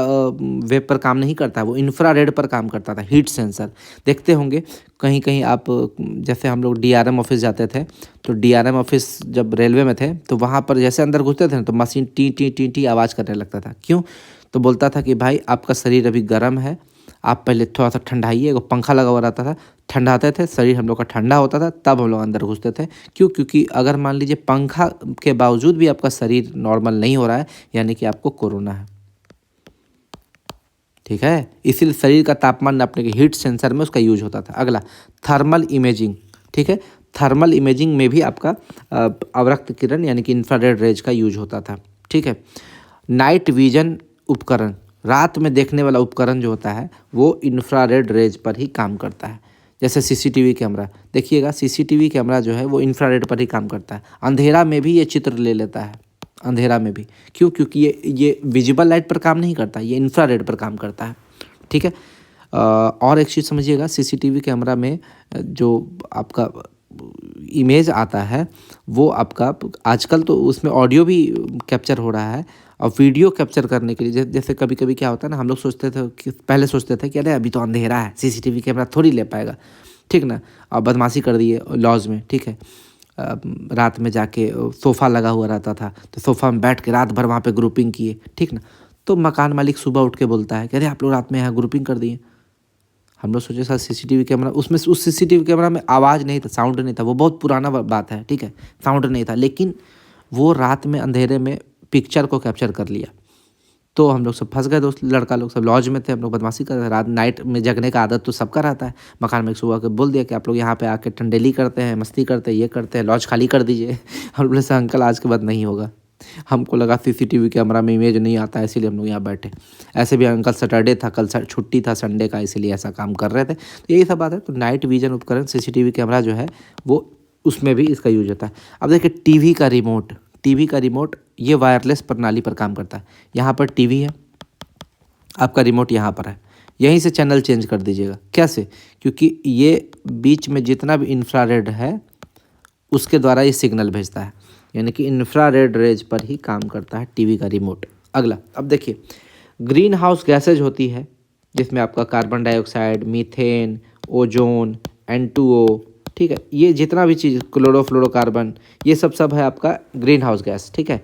वेब पर काम नहीं करता, वो इंफ्रारेड पर काम करता था, हीट सेंसर। देखते होंगे कहीं कहीं आप, जैसे हम लोग DRM ऑफिस जाते थे, तो DRM ऑफिस जब रेलवे में थे तो वहाँ पर जैसे अंदर घुसते थे ना तो machine T T T T आवाज़ करने लगता था। क्यों? तो बोलता था कि भाई आपका शरीर अभी गर्म है, आप पहले थोड़ा सा ठंडाइए। वो पंखा लगा हुआ रहता था, ठंडाते थे, शरीर हम लोग का ठंडा होता था, तब हम लोग अंदर घुसते थे। क्यों? क्योंकि अगर मान लीजिए पंखा के बावजूद भी आपका शरीर नॉर्मल नहीं हो रहा है, यानी कि आपको कोरोना है। ठीक है, इसीलिए शरीर का तापमान नापने के हीट सेंसर में उसका यूज होता था। अगला थर्मल इमेजिंग। ठीक है, थर्मल इमेजिंग में भी आपका अवरक्त किरण यानी कि इंफ्रारेड रेज का यूज होता था। ठीक है, नाइट विजन उपकरण, रात में देखने वाला उपकरण जो होता है वो इंफ्रारेड रेज पर ही काम करता है। जैसे CCTV कैमरा, देखिएगा CCTV कैमरा जो है वो इंफ्रारेड पर ही काम करता है। अंधेरा में भी ये चित्र ले लेता है, अंधेरा में भी। क्यों? क्योंकि ये विजिबल लाइट पर काम नहीं करता, ये इंफ्रारेड पर काम करता है। ठीक है, और एक चीज़ समझिएगा, CCTV कैमरा में जो आपका इमेज आता है वो आपका, आजकल तो उसमें ऑडियो भी कैप्चर हो रहा है, और वीडियो कैप्चर करने के लिए जैसे कभी कभी क्या होता है ना, हम लोग सोचते थे कि पहले सोचते थे कि अरे अभी तो अंधेरा है, CCTV कैमरा थोड़ी ले पाएगा, ठीक ना, और बदमाशी कर दिए लॉज में। ठीक है, रात में जाके सोफ़ा लगा हुआ रहता था तो सोफ़ा में बैठ के रात भर वहाँ पे ग्रुपिंग किए, ठीक ना, तो मकान मालिक सुबह उठ के बोलता है कि अरे आप लोग रात में यहाँ ग्रुपिंग कर दिए। हम लोग सोचे सर CCTV कैमरा, उसमें उस CCTV कैमरा में आवाज़ नहीं था, साउंड नहीं था, वो बहुत पुराना बात है, ठीक है, साउंड नहीं था, लेकिन वो रात में अंधेरे में पिक्चर को कैप्चर कर लिया। तो हम लोग सब फंस गए, दोस्त लड़का लोग सब लॉज में थे, हम लोग बदमाशी कर रहे थे, रात नाइट में जगने का आदत तो सबका रहता है। मकान में सुबह के बोल दिया कि आप लोग यहाँ पे आके ठंडेली करते हैं, मस्ती करते हैं, ये करते हैं, लॉज खाली कर दीजिए। हम बोले सर अंकल आज के बाद नहीं होगा। हमको लगा CCTV कैमरा में इमेज नहीं आता है, इसीलिए हम लोग यहाँ बैठे। ऐसे भी अंकल सैटरडे था, कल छुट्टी था संडे का, इसीलिए ऐसा काम कर रहे थे। तो यही सब बात है। तो नाइट विजन उपकरण CCTV कैमरा जो है वो, उसमें भी इसका यूज होता है। अब देखिए टीवी का रिमोट, ये वायरलेस प्रणाली पर काम करता है। यहाँ पर टीवी है, आपका रिमोट यहाँ पर है, यहीं से चैनल चेंज कर दीजिएगा। कैसे? क्योंकि ये बीच में जितना भी इंफ्रारेड है उसके द्वारा ये सिग्नल भेजता है, यानी कि इंफ्रारेड रेज पर ही काम करता है टीवी का रिमोट। अगला, अब देखिए ग्रीन हाउस गैसेज होती है जिसमें आपका carbon dioxide, methane, ozone, N2O, ठीक है, ये जितना भी चीज़, क्लोरोफ्लोरोकार्बन, ये सब है आपका ग्रीन हाउस गैस। ठीक है,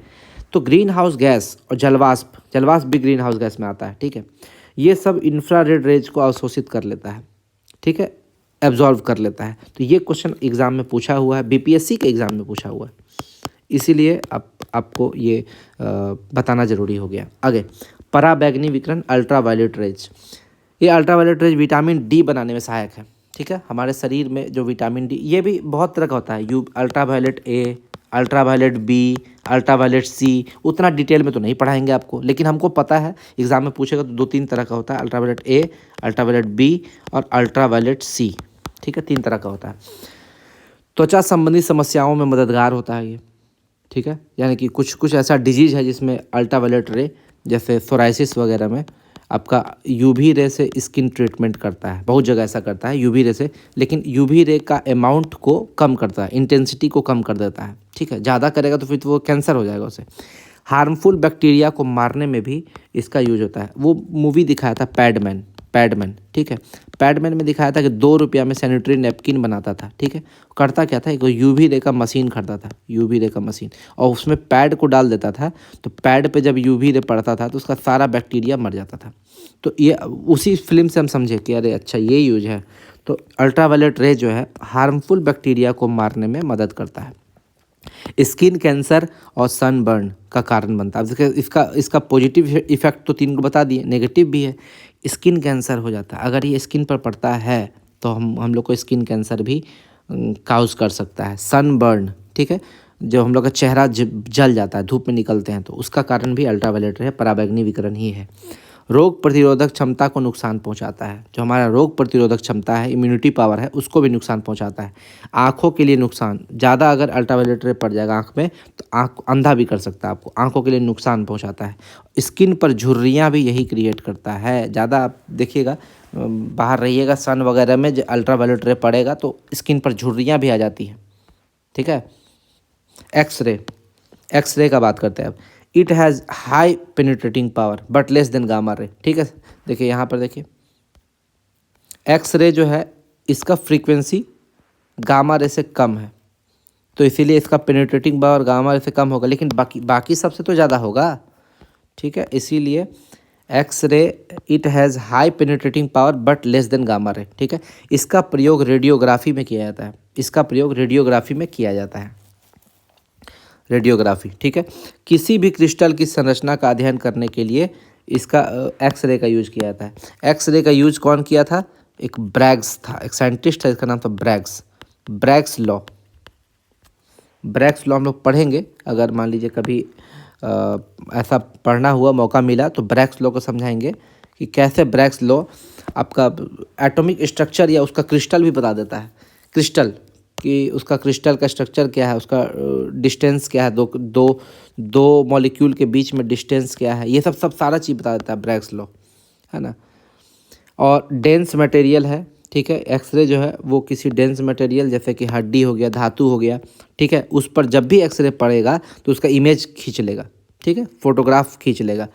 तो ग्रीन हाउस गैस और जलवाष्प भी ग्रीन हाउस गैस में आता है। ठीक है, ये सब इंफ्रारेड रेज को अवशोषित कर लेता है, ठीक है, एब्जॉर्व कर लेता है। तो ये क्वेश्चन एग्जाम में पूछा हुआ है, BPSC के एग्जाम में पूछा हुआ है, इसीलिए आपको ये बताना जरूरी हो गया। आगे, पराबैंगनी विकिरण, अल्ट्रावायलेट रेज। ये अल्ट्रावायलेट रेज विटामिन D बनाने में सहायक है। ठीक है, हमारे शरीर में जो विटामिन D, ये भी बहुत तरह का होता है, ultraviolet A, ultraviolet B, ultraviolet C, उतना डिटेल में तो नहीं पढ़ाएंगे आपको, लेकिन हमको पता है एग्जाम में पूछेगा तो 2-3 तरह का होता है, अल्ट्रावायलेट ए, अल्ट्रावायलेट बी और अल्ट्रावायलेट सी। ठीक है, 3 तरह का होता है। त्वचा संबंधी समस्याओं में मददगार होता है ये। ठीक है, यानी कि कुछ कुछ ऐसा डिजीज है जिसमें अल्ट्रावायलेट रे, जैसे सोराइसिस वगैरह में आपका यूवी रे से स्किन ट्रीटमेंट करता है, बहुत जगह ऐसा करता है यूवी रे से, लेकिन यूवी रे का अमाउंट को कम करता है, इंटेंसिटी को कम कर देता है। ठीक है, ज़्यादा करेगा तो फिर तो वो कैंसर हो जाएगा उसे। हार्मफुल बैक्टीरिया को मारने में भी इसका यूज होता है। वो मूवी दिखाया था पैडमैन, पैडमैन। ठीक है, पैडमैन में दिखाया था कि 2 रुपया में सैनिटरी नैपकिन बनाता था। ठीक है, करता क्या था, एक यूवी रे का मशीन खरीदा था, यूवी रे का मशीन, और उसमें पैड को डाल देता था, तो पैड पे जब यूवी रे पड़ता था तो उसका सारा बैक्टीरिया मर जाता था। तो ये उसी फिल्म से हम समझे कि अरे अच्छा ये यूज है। तो अल्ट्रावायलेट रे जो है हार्मफुल बैक्टीरिया को मारने में मदद करता है। स्किन कैंसर और सनबर्न का कारण बनता है। अब देखिए इसका पॉजिटिव इफेक्ट तो 3 को बता दिए, नेगेटिव भी है। स्किन कैंसर हो जाता है अगर ये स्किन पर पड़ता है, तो हम लोग को स्किन कैंसर भी काउज कर सकता है। सनबर्न, ठीक है, जो हम लोग का चेहरा जल जाता है, धूप में निकलते हैं, तो उसका कारण भी अल्ट्रावायलेट है, पराबैंगनी विकिरण ही है। रोग प्रतिरोधक क्षमता को नुकसान पहुंचाता है। जो हमारा रोग प्रतिरोधक क्षमता है, इम्यूनिटी पावर है, उसको भी नुकसान पहुंचाता है। आँखों के लिए नुकसान, ज़्यादा अगर अल्ट्रावायलेट रे पड़ जाएगा आँख में तो आँख अंधा भी कर सकता है आपको, आँखों के लिए नुकसान पहुंचाता है। स्किन पर झुर्रियाँ भी यही क्रिएट करता है। ज़्यादा आप देखिएगा, बाहर रहिएगा सन वगैरह में, जो अल्ट्रावायलेट रे पड़ेगा तो स्किन पर झुर्रियाँ भी आ जाती हैं। ठीक है, एक्सरे, एक्सरे का बात करते हैं अब। It has high penetrating power but less than gamma ray. ठीक है, देखिए यहाँ पर देखिए, एक्सरे जो है इसका फ्रीक्वेंसी गामा रे से कम है, तो इसीलिए इसका पेनिट्रेटिंग पावर गामा रे से कम होगा, लेकिन बाकी सबसे तो ज़्यादा होगा। ठीक है, इसीलिए X ray it has high penetrating power but less than gamma ray. ठीक है, इसका प्रयोग रेडियोग्राफी में किया जाता है, इसका प्रयोग रेडियोग्राफी में किया जाता है, रेडियोग्राफी। ठीक है, किसी भी क्रिस्टल की संरचना का अध्ययन करने के लिए इसका एक्सरे का यूज किया जाता है। एक्सरे का यूज कौन किया था, एक ब्रैग्स था, एक साइंटिस्ट था, इसका नाम था Bragg's, Bragg's law. Bragg's law हम लोग पढ़ेंगे, अगर मान लीजिए कभी ऐसा पढ़ना हुआ, मौका मिला तो ब्रैग्स लॉ को समझाएंगे कि कैसे ब्रैग्स लॉ आपका एटॉमिक स्ट्रक्चर या उसका क्रिस्टल भी बता देता है। क्रिस्टल कि उसका क्रिस्टल का स्ट्रक्चर क्या है, उसका डिस्टेंस क्या है, दो मॉलिक्यूल के बीच में डिस्टेंस क्या है, ये सब सारा चीज़ बता देता है ब्रैग्स लॉ, है ना। और डेंस मटेरियल है। ठीक है, एक्सरे जो है वो किसी डेंस मटेरियल जैसे कि हड्डी हो गया, धातु हो गया, ठीक है, उस पर जब भी एक्सरे पड़ेगा तो उसका इमेज खींच लेगा। ठीक है, फोटोग्राफ खींच लेगा।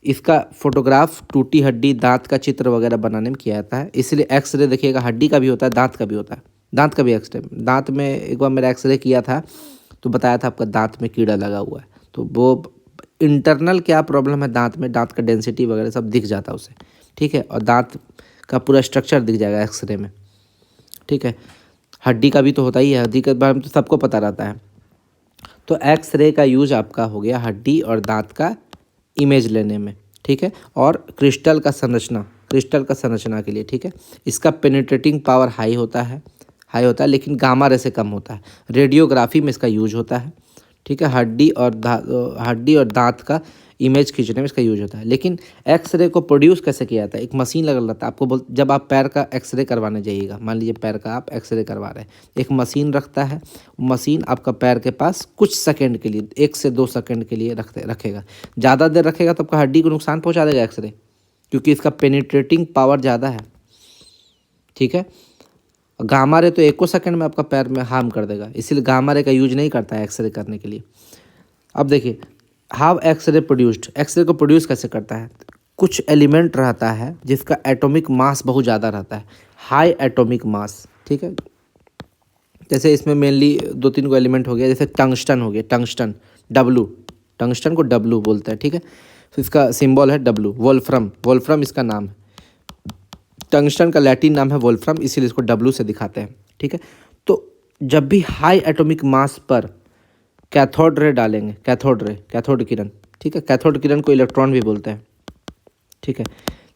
इसका फोटोग्राफ टूटी हड्डी, दांत का चित्र वगैरह बनाने में किया जाता है। इसलिए एक्सरे देखिएगा, हड्डी का भी होता है, दांत का भी होता है, दांत का भी एक्सरे। दांत में एक बार मेरा एक्सरे किया था तो बताया था आपका दांत में कीड़ा लगा हुआ है, तो वो इंटरनल क्या प्रॉब्लम है दांत में, दांत का डेंसिटी वगैरह सब दिख जाता है उसे। ठीक है, और दांत का पूरा स्ट्रक्चर दिख जाएगा एक्सरे में। ठीक है, हड्डी का भी तो होता ही है, हड्डी के बारे में तो सबको पता रहता है। तो एक्सरे का यूज आपका हो गया हड्डी और दांत का इमेज लेने में। ठीक है, और क्रिस्टल का संरचना के लिए। ठीक है, इसका पेनिट्रेटिंग पावर हाई होता है, लेकिन गामा रे से कम होता है। रेडियोग्राफी में इसका यूज होता है। ठीक है, हड्डी और दांत का इमेज खींचने में इसका यूज होता है। लेकिन एक्सरे को प्रोड्यूस कैसे किया जाता है, एक मशीन लगा रहता है आपको। जब आप पैर का एक्सरे करवाने जाइएगा, मान लीजिए पैर का आप एक्सरे करवा रहे हैं, एक मशीन रखता है, मशीन आपका पैर के पास कुछ सेकंड के लिए, 1 से 2 सेकंड के लिए रखेगा। ज़्यादा देर रखेगा तो आपका हड्डी को नुकसान पहुँचा देगा एक्सरे, क्योंकि इसका पेनिट्रेटिंग पावर ज़्यादा है। ठीक है, गामा रे तो 1 सेकंड में आपका पैर में हार्म कर देगा, इसीलिए गामा रे का यूज नहीं करता है एक्सरे करने के लिए। अब देखिए, हाउ एक्सरे प्रोड्यूस्ड, एक्सरे को प्रोड्यूस कैसे करता है। कुछ एलिमेंट रहता है जिसका एटॉमिक मास बहुत ज़्यादा रहता है, हाई एटॉमिक मास। ठीक है, जैसे इसमें मेनली 2-3 को एलिमेंट हो गया, जैसे टंगस्टन हो गया, टंगस्टन डब्लू, टंगस्टन को डब्लू बोलते हैं। ठीक है, तो इसका सिंबल है डब्लू। वोल्फ्रम इसका नाम है, टंगस्टन का लैटिन नाम है वोल्फ्रम, इसीलिए इसको डब्लू से दिखाते हैं। ठीक है, तो जब भी हाई एटॉमिक मास पर कैथोड रे डालेंगे, कैथोड किरण, ठीक है, कैथोड किरण को इलेक्ट्रॉन भी बोलते हैं। ठीक है,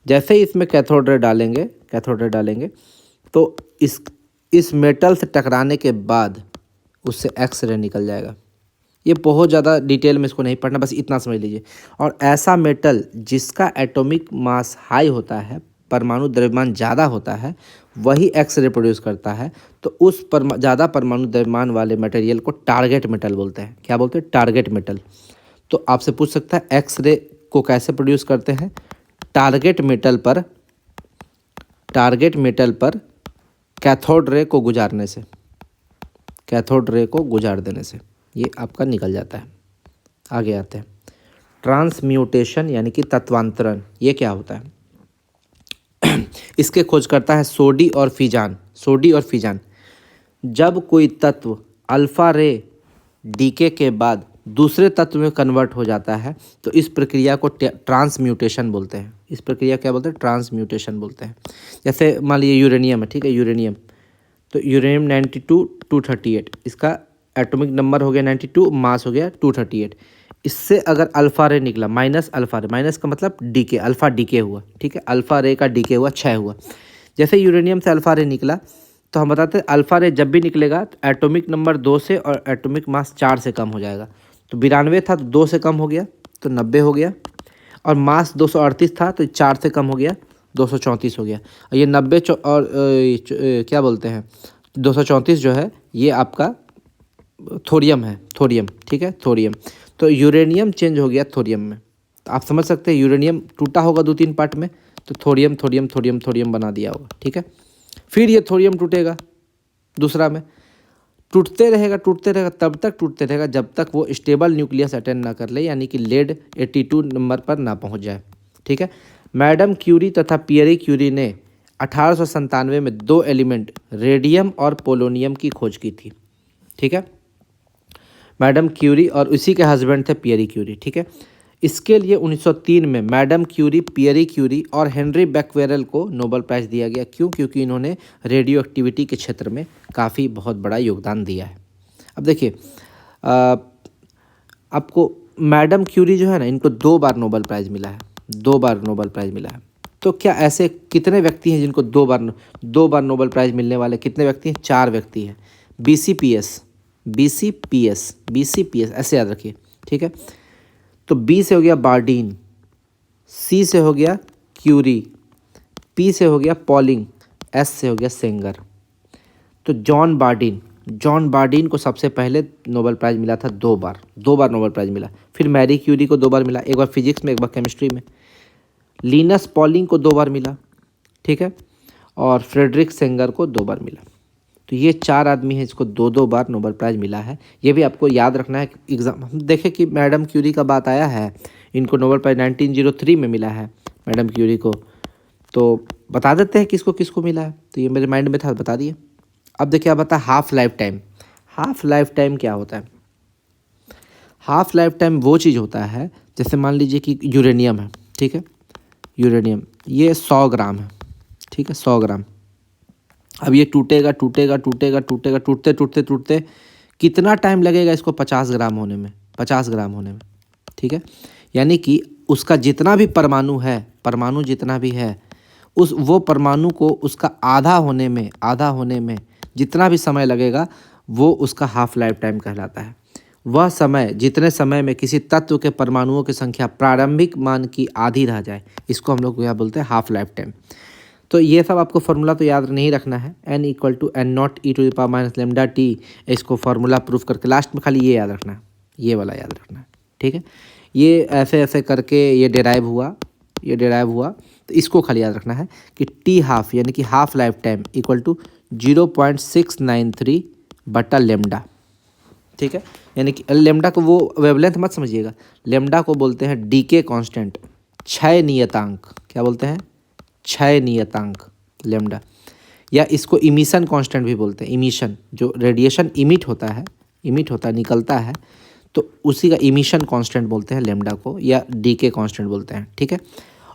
जैसे ही इसमें कैथोड रे डालेंगे तो इस मेटल से टकराने के बाद उससे एक्स रे निकल जाएगा। ये बहुत ज़्यादा डिटेल में इसको नहीं पढ़ना, बस इतना समझ लीजिए। और ऐसा मेटल जिसका एटॉमिक मास हाई होता है, परमाणु द्रव्यमान ज़्यादा होता है, वही एक्स रे प्रोड्यूस करता है। तो उस ज़्यादा परमाणु द्रव्यमान वाले मटेरियल को टारगेट मेटल बोलते हैं। क्या बोलते हैं? Target metal. तो आपसे पूछ सकता है एक्स रे को कैसे प्रोड्यूस करते हैं? टारगेट मेटल पर कैथोड रे को गुजारने से, कैथोड रे को गुजार देने से ये आपका निकल जाता है। आगे आते हैं, ट्रांसम्यूटेशन यानी कि तत्वांतरण, ये क्या होता है? इसके खोज करता है सोडी और फिजान। जब कोई तत्व अल्फा रे डीके के बाद दूसरे तत्व में कन्वर्ट हो जाता है तो इस प्रक्रिया को ट्रांसम्यूटेशन बोलते हैं। इस प्रक्रिया क्या बोलते हैं? ट्रांसम्यूटेशन बोलते हैं। जैसे मान लीजिए यूरेनियम है, ठीक है, यूरेनियम, तो यूरेनियम 92-238, इसका एटॉमिक नंबर हो गया 92, मास हो गया 238। इससे अगर अल्फा रे निकला, माइनस अल्फा रे, माइनस का मतलब डीके, अल्फा डीके हुआ, ठीक है, अल्फा रे का डीके हुआ 6 हुआ। जैसे यूरेनियम से अल्फा रे निकला तो हम बताते हैं अल्फा रे जब भी निकलेगा तो एटॉमिक नंबर 2 से और एटॉमिक मास 4 से कम हो जाएगा। तो 92 था तो 2 से कम हो गया तो 90 हो गया, और मास 238 था तो 4 से कम हो गया 234 हो गया। और ये 90 और क्या बोलते हैं 234 जो है ये आपका थोरियम है, थोरियम, ठीक है, थोरियम। तो यूरेनियम चेंज हो गया थोरियम में। तो आप समझ सकते हैं यूरेनियम टूटा होगा 2-3 पार्ट में, तो थोरियम बना दिया होगा, ठीक है। फिर ये थोरियम टूटेगा दूसरा में, टूटते रहेगा तब तक टूटते रहेगा जब तक वो स्टेबल न्यूक्लियस अटेंड ना कर ले, यानी कि लेड 82 नंबर पर ना पहुंच जाए, ठीक है। मैडम क्यूरी तथा पियरी क्यूरी ने 1897 में 2 एलिमेंट रेडियम और पोलोनियम की खोज की थी, ठीक है। मैडम क्यूरी और उसी के हस्बैंड थे पियरी क्यूरी, ठीक है। इसके लिए 1903 में मैडम क्यूरी, पियरी क्यूरी और हेनरी बैक्वेरेल को नोबेल प्राइज़ दिया गया। क्यों? क्योंकि इन्होंने रेडियो एक्टिविटी के क्षेत्र में काफ़ी बहुत बड़ा योगदान दिया है। अब देखिए आपको मैडम क्यूरी जो है ना, इनको 2 बार नोबेल प्राइज़ मिला है, 2 बार नोबेल प्राइज़ मिला है। तो क्या ऐसे कितने व्यक्ति हैं जिनको 2 बार नोबेल प्राइज़ मिलने वाले कितने व्यक्ति हैं? 4 व्यक्ति हैं। बीसीपीएस ऐसे याद रखिए, ठीक है। तो बी से हो गया बार्डीन, सी से हो गया क्यूरी, पी से हो गया पॉलिंग, एस से हो गया सेंगर। तो जॉन बार्डीन को सबसे पहले नोबेल प्राइज़ मिला था 2 बार नोबेल प्राइज़ मिला। फिर मैरी क्यूरी को 2 बार मिला, एक बार फिजिक्स में एक बार केमिस्ट्री में। लिनस पॉलिंग को 2 बार मिला, ठीक है, और फ्रेडरिक सेंगर को 2 बार मिला। तो ये 4 आदमी हैं जिसको 2 बार नोबेल प्राइज़ मिला है। ये भी आपको याद रखना है। एग्जाम हम देखें कि मैडम क्यूरी का बात आया है, इनको नोबेल प्राइज़ 1903 में मिला है मैडम क्यूरी को। तो बता देते हैं किसको किसको मिला है। तो ये मेरे माइंड में था, बता दिए। अब देखिए आप बता हाफ लाइफ टाइम क्या होता है? हाफ लाइफ टाइम वो चीज़ होता है, जैसे मान लीजिए कि यूरेनियम है, ठीक है, यूरेनियम ये 100 ग्राम है, ठीक है, 100 ग्राम। अब ये टूटेगा टूटते कितना टाइम लगेगा इसको 50 ग्राम होने में, ठीक है। यानी कि उसका जितना भी परमाणु जितना भी है, उस वो परमाणु को उसका आधा होने में जितना भी समय लगेगा वो उसका हाफ लाइफ टाइम कहलाता है। वह समय जितने समय में किसी तत्व के परमाणुओं की संख्या प्रारंभिक मान की आधी रह जाए, इसको हम लोग क्या बोलते हैं? Half life time. तो ये सब आपको फार्मूला तो याद नहीं रखना है, n=n0e⁻ इसको फार्मूला प्रूफ करके लास्ट में खाली ये याद रखना है, ये वाला याद रखना है, ठीक है। ये ऐसे ऐसे करके ये डेराइव हुआ, तो इसको खाली याद रखना है कि टी हाफ यानी कि हाफ लाइफ टाइम =0.693 बटा लेमडा, ठीक है। यानी कि लेमडा को वो वेवलेंथ मत समझिएगा, लेमडा को बोलते हैं डीके कांस्टेंट, क्षय नियतांक। क्या बोलते हैं? क्षय नियतांक लेमडा, या इसको इमिशन कांस्टेंट भी बोलते हैं। इमिशन जो रेडिएशन इमिट होता है निकलता है, तो उसी का इमिशन कांस्टेंट बोलते हैं लेमडा को, या डीके कांस्टेंट बोलते हैं, ठीक है।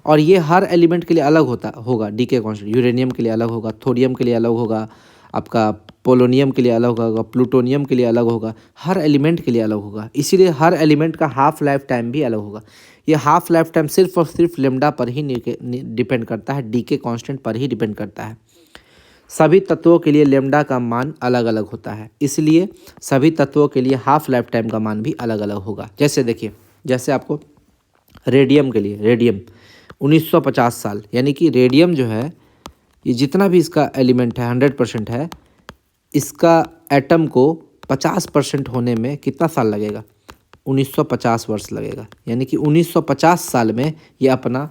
और ये हर एलिमेंट के लिए अलग होगा डीके कांस्टेंट। यूरेनियम के लिए अलग होगा, थोरियम के लिए अलग होगा, आपका पोलोनियम के लिए अलग होगा, प्लूटोनियम के लिए अलग होगा, हर एलिमेंट के लिए अलग होगा। इसीलिए हर एलिमेंट का हाफ लाइफ टाइम भी अलग होगा। ये हाफ लाइफ टाइम सिर्फ और सिर्फ लेमडा पर ही डिपेंड करता है, डीके कांस्टेंट पर ही डिपेंड करता है। सभी तत्वों के लिए लेमडा का मान अलग अलग होता है, इसलिए सभी तत्वों के लिए हाफ लाइफ टाइम का मान भी अलग अलग होगा। जैसे देखिए, जैसे आपको रेडियम के लिए, रेडियम 1950 साल, यानी कि रेडियम जो है ये जितना भी इसका एलिमेंट है 100% है, इसका एटम को 50% होने में कितना साल लगेगा? 1950 वर्ष लगेगा। यानी कि 1950 साल में ये अपना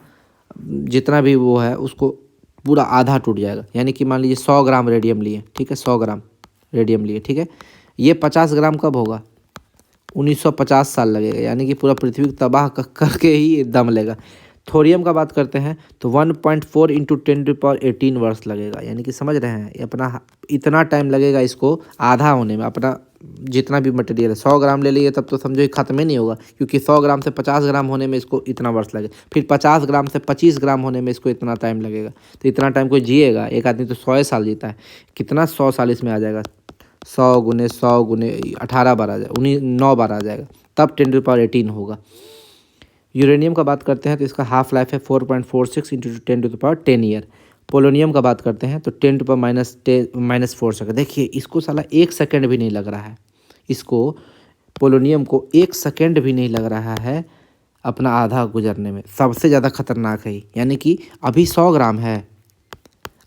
जितना भी वो है उसको पूरा आधा टूट जाएगा। यानी कि मान लीजिए 100 ग्राम रेडियम लिए, ठीक है, 100 ग्राम रेडियम लिए, ठीक है, ये 50 ग्राम कब होगा? 1950 साल लगेगा। यानी कि पूरा पृथ्वी को तबाह करके ही ये दम लेगा। थोरियम का बात करते हैं तो 1.4 इंटू 10⁻18 वर्ष लगेगा। यानी कि समझ रहे हैं, ये अपना इतना टाइम लगेगा इसको आधा होने में। अपना जितना भी मटेरियल है 100 ग्राम ले लिए तब तो समझो खत्म ही नहीं होगा, क्योंकि 100 ग्राम से 50 ग्राम होने में इसको इतना वर्ष लगे, फिर 50 ग्राम से 25 ग्राम होने में इसको इतना टाइम लगेगा। तो इतना टाइम कोई जिएगा? एक आदमी तो 100 साल जीता है, कितना 100 साल इसमें आ जाएगा? 100 गुने 100 गुने 18 बार आ जाएगा, 9 बार आ जाएगा, तब 10⁻18 होगा। यूरेनियम का बात करते हैं तो इसका हाफ लाइफ है 4.46 इंटू 10⁻10 ईयर। पोलोनियम का बात करते हैं तो 10⁻⁻4 सेकंड। देखिए इसको साला 1 सेकंड भी नहीं लग रहा है, इसको पोलोनियम को 1 सेकंड भी नहीं लग रहा है अपना आधा गुजरने में। सबसे ज़्यादा खतरनाक है। यानी कि अभी 100 ग्राम है,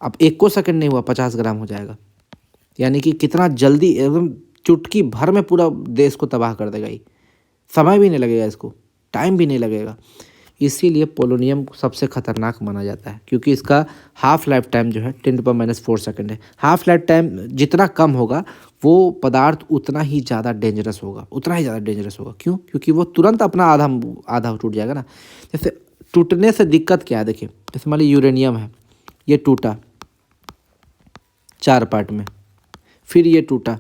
अब 1 सेकंड नहीं हुआ 50 ग्राम हो जाएगा। यानी कि कितना जल्दी, एकदम चुटकी भर में पूरा देश को तबाह कर देगा। ये समय भी नहीं लगेगा, इसको टाइम भी नहीं लगेगा। इसीलिए पोलोनियम सबसे खतरनाक माना जाता है, क्योंकि इसका हाफ लाइफ टाइम जो है 10⁻⁻4 सेकंड है। हाफ लाइफ टाइम जितना कम होगा वो पदार्थ उतना ही ज़्यादा डेंजरस होगा, उतना ही ज़्यादा डेंजरस होगा। क्यों? क्योंकि वो तुरंत अपना आधा टूट जाएगा ना। जैसे टूटने से दिक्कत क्या है? देखिए जैसे मान लीजिए यूरेनियम है, ये टूटा 4 पार्ट में, फिर ये टूटा,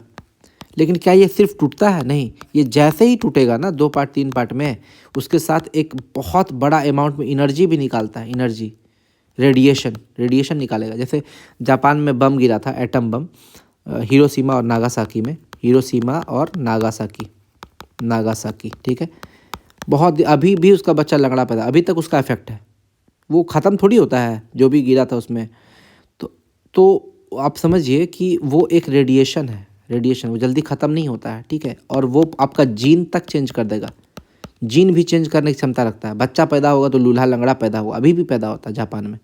लेकिन क्या ये सिर्फ टूटता है? नहीं, ये जैसे ही टूटेगा ना 2 पार्ट 3 पार्ट में, उसके साथ एक बहुत बड़ा अमाउंट में एनर्जी भी निकालता है। एनर्जी, रेडिएशन निकालेगा। जैसे जापान में बम गिरा था, एटम बम, हिरोशिमा और नागासाकी में, हिरोशिमा और नागासाकी, ठीक है। बहुत अभी भी उसका बच्चा लंगड़ा पैदा, अभी तक उसका इफेक्ट है, वो ख़त्म थोड़ी होता है जो भी गिरा था उसमें। तो आप समझिए कि वो एक रेडिएशन है, रेडिएशन वो जल्दी ख़त्म नहीं होता है, ठीक है। और वो आपका जीन तक चेंज कर देगा, जीन भी चेंज करने की क्षमता रखता है। बच्चा पैदा होगा तो लूल्हा लंगड़ा पैदा होगा, अभी भी पैदा होता है जापान में,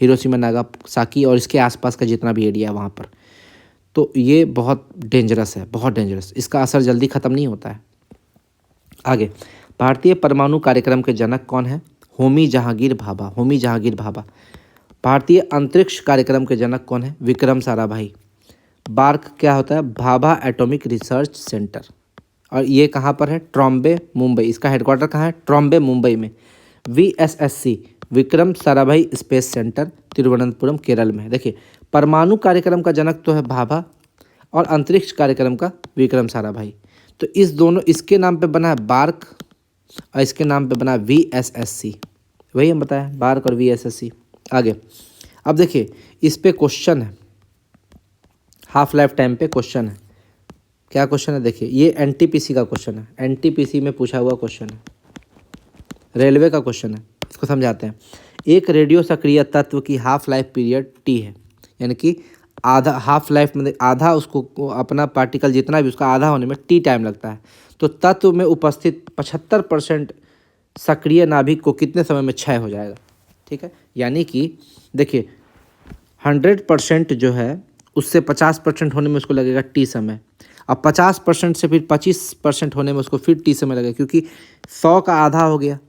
हिरोशिमा नागासाकी और इसके आसपास का जितना भी एरिया है वहाँ पर। तो ये बहुत डेंजरस है, बहुत डेंजरस, इसका असर जल्दी ख़त्म नहीं होता है। आगे, भारतीय परमाणु कार्यक्रम के जनक कौन है? होमी जहांगीर भाभा, होमी जहांगीर भाभा। भारतीय अंतरिक्ष कार्यक्रम के जनक कौन है? विक्रम साराभाई। बार्क क्या होता है? भाभा एटॉमिक रिसर्च सेंटर, और ये कहाँ पर है? ट्रॉम्बे, मुंबई। इसका हेडक्वार्टर कहाँ है? ट्रॉम्बे, मुंबई में। VSSC, Vikram Sarabhai space centre, Thiruvananthapuram, Kerala में। देखिए परमाणु कार्यक्रम का जनक तो है भाभा, और अंतरिक्ष कार्यक्रम का विक्रम साराभाई। तो इस दोनों, इसके नाम पे बना है बार्क और इसके नाम पे बना है VSSC। वही हम बताया, बार्क और VSSC। आगे, अब देखिए इस पे क्वेश्चन है, हाफ लाइफ टाइम पे क्वेश्चन है। क्या क्वेश्चन है? देखिए ये NTPC का क्वेश्चन है, NTPC में पूछा हुआ क्वेश्चन है, रेलवे का क्वेश्चन है। इसको समझाते हैं। एक रेडियो सक्रिय तत्व की हाफ लाइफ पीरियड T है, यानी कि आधा, हाफ लाइफ में आधा, उसको अपना पार्टिकल जितना भी उसका आधा होने में T टाइम लगता है। तो तत्व में उपस्थित 75% सक्रिय नाभिक को कितने समय में क्षय हो जाएगा? ठीक है, यानी कि देखिए 100% जो है उससे 50% होने में उसको लगेगा T समय, अब 50% से फिर 25% होने में उसको फिर T समय लगेगा, क्योंकि 100 का आधा हो गया,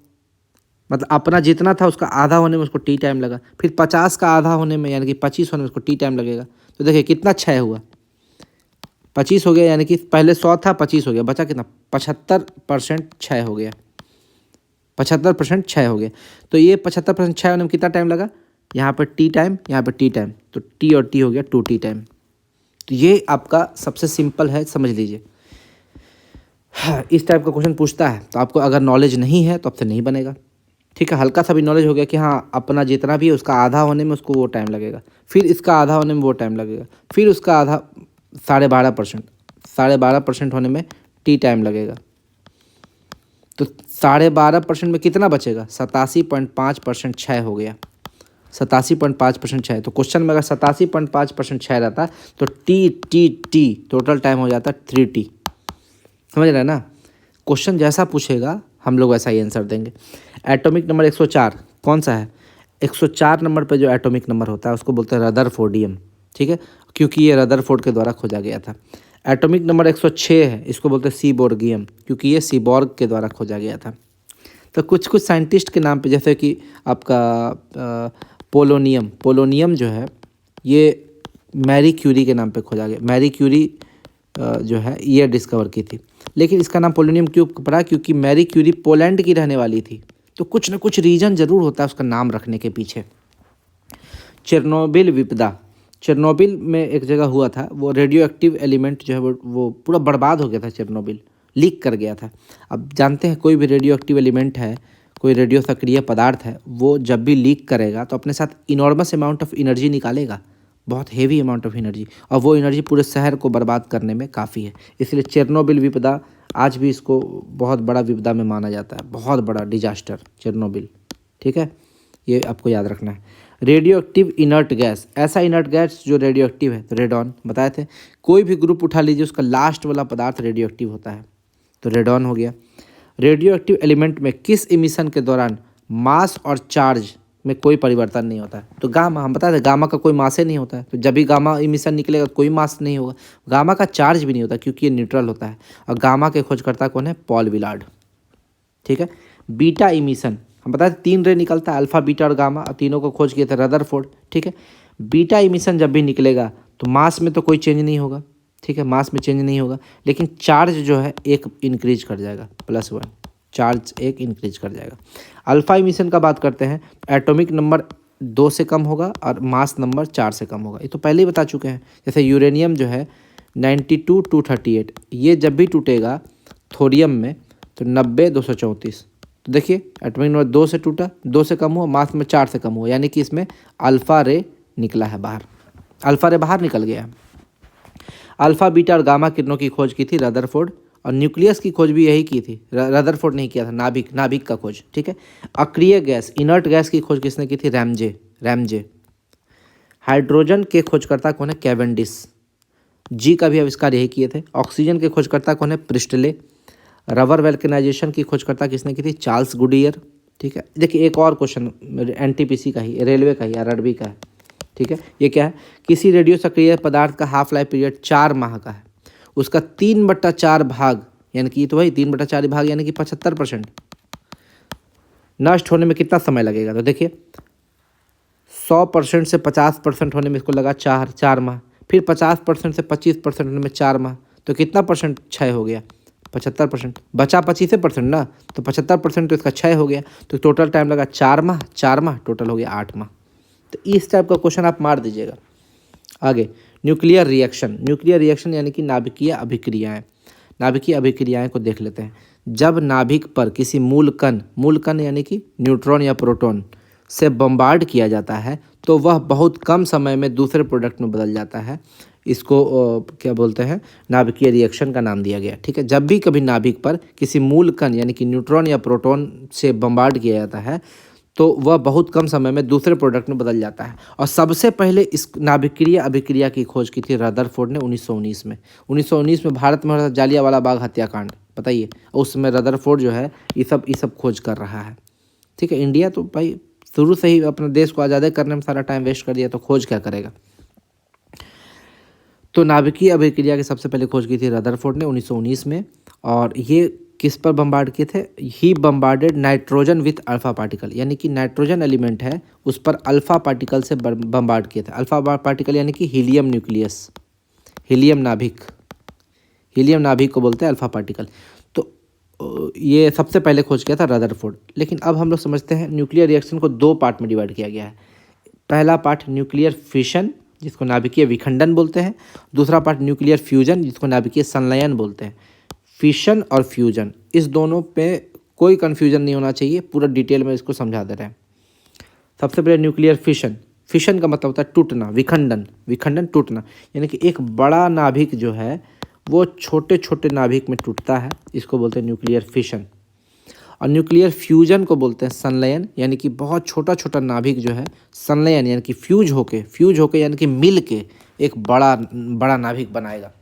मतलब अपना जितना था उसका आधा होने में उसको T टाइम लगा, फिर 50 का आधा होने में यानी कि 25 होने में उसको T टाइम लगेगा। तो देखिए कितना क्षय हुआ, 25 हो गया, यानी कि पहले 100 था 25 हो गया, बचा कितना? 75% क्षय हो गया, 75% क्षय हो गया। तो ये 75% क्षय होने में कितना टाइम लगा? यहाँ पर T टाइम, यहाँ पर T टाइम, तो T और T हो गया 2T टाइम। तो ये आपका सबसे सिंपल है, समझ लीजिए। हाँ, इस टाइप का क्वेश्चन पूछता है तो आपको अगर नॉलेज नहीं है तो आपसे नहीं बनेगा, ठीक है। हल्का सा भी नॉलेज हो गया कि हाँ अपना जितना भी है उसका आधा होने में उसको वो टाइम लगेगा, फिर इसका आधा होने में वो टाइम लगेगा, फिर उसका आधा 12.5% होने में T टाइम लगेगा। तो 12.5% में कितना बचेगा? 87.5% क्षय हो गया। 87.5% क्षय। तो क्वेश्चन में अगर 87.5% क्षय रहता तो टी टोटल टाइम हो जाता 3T। समझ रहे हैं ना, क्वेश्चन जैसा पूछेगा हम लोग वैसा ही आंसर देंगे। एटॉमिक नंबर 104 कौन सा है? 104 नंबर पे जो एटॉमिक नंबर होता है उसको बोलते हैं रदरफोर्डियम, ठीक है, क्योंकि ये रदरफोर्ड के द्वारा खोजा गया था। एटॉमिक नंबर 106 है, इसको बोलते हैं सीबोर्गियम, क्योंकि ये सीबॉर्ग के द्वारा खोजा गया था। तो कुछ कुछ साइंटिस्ट के नाम पे, जैसे कि आपका पोलोनियम जो है ये मैरी क्यूरी के नाम पे खोजा गया। मैरी क्यूरी जो है ये डिस्कवर की थी, लेकिन इसका नाम पोलोनियम क्यों पड़ा? क्योंकि मैरी क्यूरी पोलैंड की रहने वाली थी। तो कुछ ना कुछ रीजन जरूर होता है उसका नाम रखने के पीछे। चेरनोबिल विपदा, चेरनोबिल में एक जगह हुआ था, वो रेडियो एक्टिव एलिमेंट जो है वो पूरा बर्बाद हो गया था। चेरनोबिल लीक कर गया था। अब जानते हैं कोई भी रेडियो एक्टिव एलिमेंट है, कोई रेडियो सक्रिय पदार्थ है, वो जब भी लीक करेगा तो अपने साथ इनॉर्मस अमाउंट ऑफ एनर्जी निकालेगा, बहुत हेवी अमाउंट ऑफ एनर्जी, और वो एनर्जी पूरे शहर को बर्बाद करने में काफ़ी है। इसलिए चेरनोबिल विपदा आज भी इसको बहुत बड़ा विपदा में माना जाता है, बहुत बड़ा डिजास्टर चेरनोबिल, ठीक है, ये आपको याद रखना है। रेडियो एक्टिव इनर्ट गैस, ऐसा इनर्ट गैस जो रेडियो एक्टिव है, तो रेडॉन बताए थे। कोई भी ग्रुप उठा लीजिए उसका लास्ट वाला पदार्थ रेडियो एक्टिव होता है, तो रेडॉन हो गया। रेडियो एक्टिव एलिमेंट में किस इमिशन के दौरान मास और चार्ज में कोई परिवर्तन नहीं होता है? तो गामा, हम बताते हैं गामा का कोई मास ही नहीं होता है, तो जब भी गामा इमिशन निकलेगा कोई मास नहीं होगा। गामा का चार्ज भी नहीं होता क्योंकि ये न्यूट्रल होता है। और गामा के खोजकर्ता कौन है? पॉल विलार्ड, ठीक है। बीटा इमिशन, हम बताते 3 रे निकलता है, अल्फा बीटा और गामा, और तीनों को खोज किए थे रदरफोर्ड, ठीक है। बीटा इमिशन जब भी निकलेगा तो मास में तो कोई चेंज नहीं होगा, ठीक है, मास में चेंज नहीं होगा, लेकिन चार्ज जो है 1 इंक्रीज कर जाएगा, +1 चार्ज 1 इंक्रीज कर जाएगा। अल्फा इमिशन का बात करते हैं, एटॉमिक नंबर 2 से कम होगा और मास नंबर 4 से कम होगा। ये तो पहले ही बता चुके हैं। जैसे यूरेनियम जो है 92-238, ये जब भी टूटेगा थोरियम में तो 90-234। तो देखिए एटॉमिक नंबर 2 से टूटा, 2 से कम हुआ, मास में 4 से कम हुआ, यानी कि इसमें अल्फा रे निकला है बाहर, अल्फा रे बाहर निकल गया है। अल्फा बीटा और गामा किरणों की खोज की थी रदरफोर्ड, और न्यूक्लियस की खोज भी यही की थी, रदरफोर्ड नहीं किया था, नाभिक का खोज, ठीक है। अक्रिय गैस, इनर्ट गैस की खोज किसने की थी? रैमजे। हाइड्रोजन के खोजकर्ता कौन है? कैवेंडिश। जी का भी आविष्कार यही किए थे। ऑक्सीजन के खोजकर्ता कौन है? प्रिस्टले। रबर वैल्केनाइजेशन की खोजकर्ता किसने की थी? चार्ल्स गुडियर, ठीक है। देखिए एक और क्वेश्चन NTPC का ही, रेलवे का ही, RRB का है, ठीक है। ये क्या है? किसी रेडियो सक्रिय पदार्थ का हाफ लाइफ पीरियड 4 माह का है, उसका 3/4 भाग, यानी कि तो वही 3/4 भाग यानी कि 75% नष्ट होने में कितना समय लगेगा? तो देखिए 100% से 50% होने में इसको लगा 4 माह, फिर 50% से 25% होने में 4 माह, तो कितना परसेंट क्षय हो गया? 75%। बचा 25% ना, तो 75% तो इसका क्षय हो गया, तो टोटल टाइम लगा 4 माह, टोटल हो गया 8 माह। तो इस टाइप का क्वेश्चन आप मार दीजिएगा। आगे न्यूक्लियर रिएक्शन यानी कि नाभिकीय अभिक्रियाएं। नाभिकीय अभिक्रियाएं को देख लेते हैं। जब नाभिक पर किसी मूल कण यानी कि न्यूट्रॉन या प्रोटॉन से बम्बार्ड किया जाता है तो वह बहुत कम समय में दूसरे प्रोडक्ट में बदल जाता है। इसको क्या बोलते हैं? नाभिकीय रिएक्शन का नाम दिया गया, ठीक है। जब भी कभी नाभिक पर किसी मूल कण यानी कि न्यूट्रॉन या प्रोटॉन से बम्बार्ड किया जाता है तो वह बहुत कम समय में दूसरे प्रोडक्ट में बदल जाता है। और सबसे पहले इस नाभिकीय अभिक्रिया की खोज की थी रदरफोर्ड ने 1919 में। 1919 में भारत में जालियांवाला बाग हत्याकांड, बताइए, उस समय रदरफोर्ड जो है ये सब खोज कर रहा है, ठीक है। इंडिया तो भाई शुरू से ही अपने देश को आज़ाद करने में सारा टाइम वेस्ट कर दिया, तो खोज क्या करेगा। तो नाभिकीय अभिक्रिया की सबसे पहले खोज की थी रदरफोर्ड ने 1919 में। और ये किस पर बम्बार्ड किए थे? He bombarded nitrogen with alpha particle, यानी कि नाइट्रोजन एलिमेंट है उस पर अल्फा पार्टिकल से बम्बार्ड किए थे। अल्फा पार्टिकल यानी कि हीलियम न्यूक्लियस, हीलियम नाभिक को बोलते हैं अल्फा पार्टिकल। तो ये सबसे पहले खोज किया था रदरफोर्ड। लेकिन अब हम लोग समझते हैं न्यूक्लियर रिएक्शन को 2 पार्ट में डिवाइड किया गया है। पहला पार्ट न्यूक्लियर फिशन जिसको नाभिकीय विखंडन बोलते हैं, दूसरा पार्ट न्यूक्लियर फ्यूजन जिसको नाभिकीय संलयन बोलते हैं। फिशन और फ्यूजन इस दोनों पे कोई कन्फ्यूजन नहीं होना चाहिए, पूरा डिटेल में इसको समझा दे रहे हैं। सबसे पहले न्यूक्लियर फिशन का मतलब होता है टूटना, विखंडन टूटना, यानी कि एक बड़ा नाभिक जो है वो छोटे छोटे नाभिक में टूटता है, इसको बोलते हैं न्यूक्लियर फिशन। और न्यूक्लियर फ्यूजन को बोलते हैं संलयन, यानी कि बहुत छोटा छोटा नाभिक जो है संलयन यानी कि फ्यूज होके यानी कि मिल के एक बड़ा बड़ा नाभिक बनाएगा।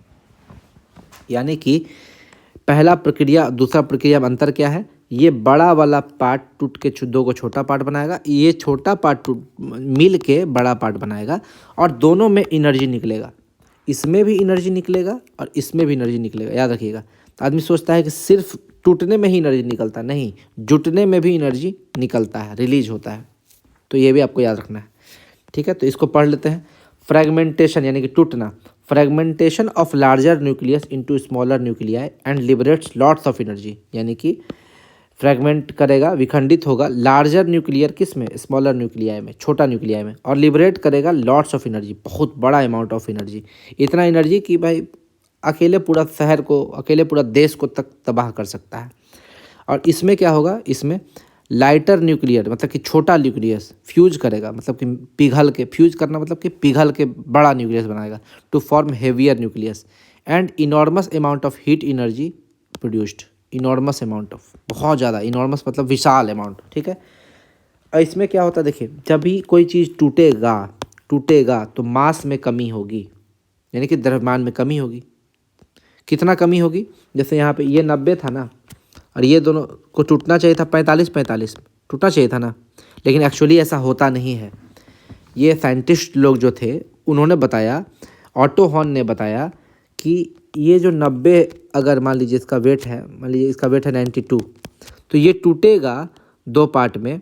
यानी कि पहला प्रक्रिया दूसरा प्रक्रिया में अंतर क्या है, ये बड़ा वाला पार्ट टूट के दो को छोटा पार्ट बनाएगा, ये छोटा पार्ट टूट मिल के बड़ा पार्ट बनाएगा और दोनों में एनर्जी निकलेगा, इसमें भी एनर्जी निकलेगा और इसमें भी एनर्जी निकलेगा। याद रखिएगा, तो आदमी सोचता है कि सिर्फ टूटने में ही एनर्जी निकलता, नहीं, जुटने में भी एनर्जी निकलता है, रिलीज होता है। तो ये भी आपको याद रखना है, ठीक है। तो इसको पढ़ लेते हैं। फ्रेगमेंटेशन यानी कि टूटना, fragmentation of larger nucleus into smaller nuclei and liberates lots of energy, यानी कि फ्रेगमेंट करेगा, विखंडित होगा लार्जर न्यूक्लियर किस में, स्मॉलर न्यूक्लियाई में, छोटा न्यूक्लियाई में, और लिबरेट करेगा लॉट्स ऑफ एनर्जी, बहुत बड़ा अमाउंट ऑफ एनर्जी, इतना एनर्जी कि भाई अकेले पूरा शहर को, अकेले पूरा देश को तक तबाह कर सकता है। और इसमें क्या होगा, इसमें लाइटर न्यूक्लियर मतलब कि छोटा न्यूक्लियस फ्यूज करेगा, मतलब कि पिघल के, फ्यूज करना मतलब कि पिघल के बड़ा न्यूक्लियस बनाएगा, to form heavier nucleus and enormous amount of heat energy produced, enormous amount of, बहुत ज़्यादा, इनॉर्मस मतलब विशाल अमाउंट, ठीक है। और इसमें क्या होता है, देखिए, जब भी कोई चीज़ टूटेगा तो मास में कमी होगी, यानी कि द्रव्यमान में कमी होगी। कितना कमी होगी, जैसे यहाँ पे ये 90 था ना, और ये दोनों को टूटना चाहिए था 45 टूटना चाहिए था ना, लेकिन एक्चुअली ऐसा होता नहीं है। ये साइंटिस्ट लोग जो थे उन्होंने बताया, ऑटो हॉर्न ने बताया कि ये जो 90 अगर मान लीजिए इसका वेट है, मान लीजिए इसका वेट है 92, तो ये टूटेगा दो पार्ट में,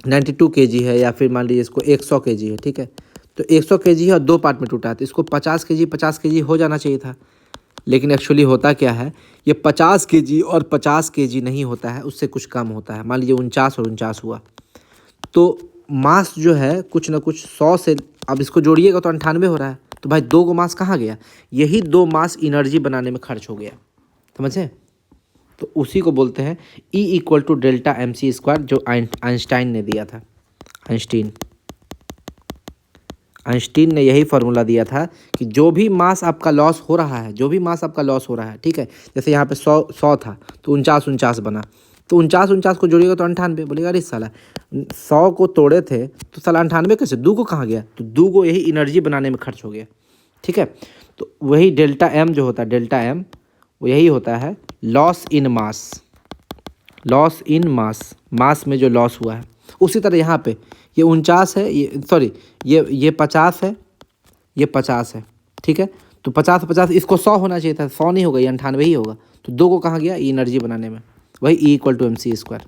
92 kg है, या फिर मान लीजिए इसको 100 kg है, ठीक है। तो 100 kg है और दो पार्ट में टूटा है, तो इसको 50 kg हो जाना चाहिए था। लेकिन एक्चुअली होता क्या है, ये 50 kg और 50 kg नहीं होता है, उससे कुछ कम होता है। मान लीजिए 49 और 49 हुआ, तो मास जो है कुछ ना कुछ 100 से, अब इसको जोड़िएगा तो 98 हो रहा है, तो भाई दो गो मास कहाँ गया, यही दो मास एनर्जी बनाने में खर्च हो गया, समझे। तो उसी को बोलते हैं E = डेल्टा mc², जो आइंस्टाइन ने दिया था। आइंस्टीन ने यही फार्मूला दिया था कि जो भी मास आपका लॉस हो रहा है, ठीक है, जैसे यहाँ पे 100 था तो 49 बना, तो 49 को जोड़िएगा तो 98, बोलेगा अरे साला 100 को तोड़े थे तो साला 98 कैसे, दो को कहाँ गया, तो दो को यही एनर्जी बनाने में खर्च हो गया, ठीक है। तो वही डेल्टा एम जो होता है, डेल्टा एम वो यही होता है लॉस इन मास में जो लॉस हुआ है। उसी तरह यहाँ पे ये 49 है, ये 50 है, ये 50 है, ठीक है। तो 50 इसको 100 होना चाहिए था, 100 नहीं होगा, ये 98 ही होगा, तो दो को कहाँ गया, एनर्जी बनाने में, वही E = mc²।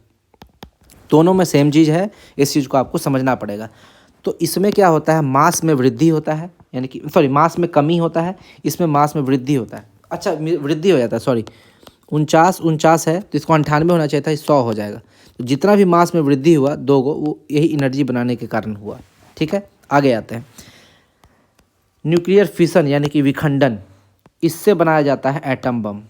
दोनों में सेम चीज़ है, इस चीज़ को आपको समझना पड़ेगा। तो इसमें क्या होता है, मास में वृद्धि होता है, यानी कि मास में कमी होता है, इसमें मास में वृद्धि होता है, अच्छा वृद्धि हो जाता है, 49 है तो इसको 98 होना चाहिए था, 100 हो जाएगा। तो जितना भी मास में वृद्धि हुआ दो गो, वो यही एनर्जी बनाने के कारण हुआ, ठीक है। आगे आते हैं, न्यूक्लियर फिशन यानी कि विखंडन, इससे बनाया जाता है एटम बम,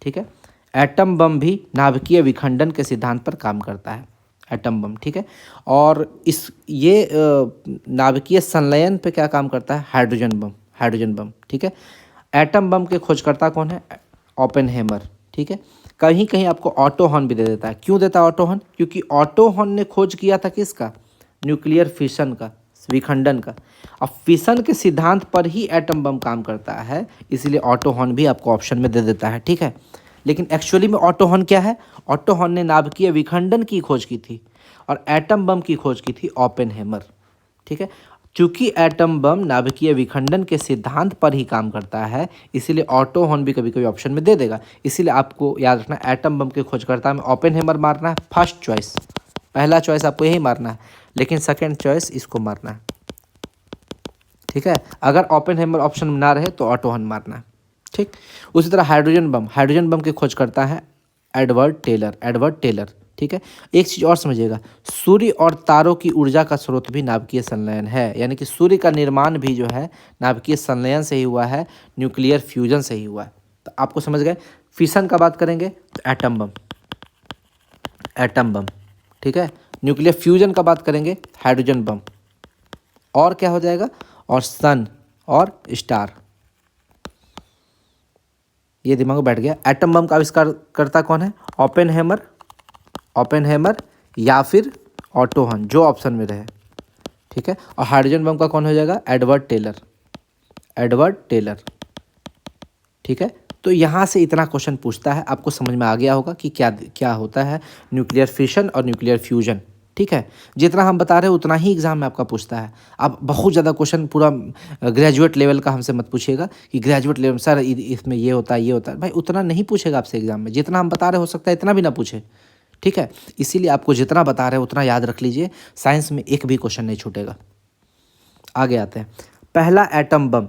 ठीक है। एटम बम भी नाभिकीय विखंडन के सिद्धांत पर काम करता है, एटम बम, ठीक है। और ये नाभिकीय संलयन पे क्या काम करता है, हाइड्रोजन बम, ठीक है। एटम बम के खोजकर्ता कौन है, ओपेनहेमर, ठीक है। कहीं कहीं आपको ऑटो हॉर्न भी दे देता है, क्यों देता है ऑटो हॉर्न, क्योंकि ऑटो हॉर्न ने खोज किया था किसका, न्यूक्लियर फिशन का, विखंडन का। अब फिशन के सिद्धांत पर ही एटम बम काम करता है, इसलिए ऑटो हॉर्न भी आपको ऑप्शन में दे देता है, ठीक है। लेकिन एक्चुअली में ऑटो हॉर्न क्या है, ऑटो हॉर्न ने नाभिकीय विखंडन की खोज की थी और एटम बम की खोज की थी ओपेनहेमर, ठीक है। चूंकि एटम बम नाभिकीय विखंडन के सिद्धांत पर ही काम करता है, इसीलिए ऑटो हॉर्न भी कभी कभी ऑप्शन में दे देगा। इसीलिए आपको याद रखना, एटम बम के खोजकर्ता में ओपेनहेमर मारना है फर्स्ट चॉइस, पहला चॉइस आपको यही मारना है, लेकिन सेकंड चॉइस इसको मारना है, ठीक है। अगर ओपेनहेमर ऑप्शन में ना रहे तो ऑटो हॉर्न मारना है, ठीक। उसी तरह हाइड्रोजन बम के खोजकर्ता है एडवर्ड टेलर, ठीक है। एक चीज़ और समझिएगा, सूर्य और तारों की ऊर्जा का स्रोत भी नाभिकीय संलयन है, यानी कि सूर्य का निर्माण भी जो है नाभिकीय संलयन से ही हुआ है, न्यूक्लियर फ्यूजन से ही हुआ है। तो आपको समझ गए। फिशन का बात करेंगे तो एटम बम, ठीक है। न्यूक्लियर फ्यूजन का बात करेंगे हाइड्रोजन बम, और क्या हो जाएगा, और सन और स्टार। ये दिमाग में बैठ गया। एटम बम का आविष्कार करता कौन है? ओपेनहेमर या फिर ऑटो हन, जो ऑप्शन में रहे, ठीक है। और हाइड्रोजन बम का कौन हो जाएगा? एडवर्ड टेलर, ठीक है। तो यहाँ से इतना क्वेश्चन पूछता है, आपको समझ में आ गया होगा कि क्या क्या होता है न्यूक्लियर फिशन और न्यूक्लियर फ्यूजन, ठीक है। जितना हम बता रहे हैं उतना ही एग्जाम में आपका पूछता है। आप बहुत ज़्यादा क्वेश्चन पूरा ग्रेजुएट लेवल का हमसे मत पूछिएगा कि ग्रेजुएट लेवल सर इसमें ये होता है भाई, उतना नहीं पूछेगा आपसे एग्जाम में। जितना हम बता रहे हो सकता है इतना भी ना पूछे, ठीक है। इसीलिए आपको जितना बता रहे हैं उतना याद रख लीजिए, साइंस में एक भी क्वेश्चन नहीं छूटेगा। आगे आते हैं। पहला एटम बम,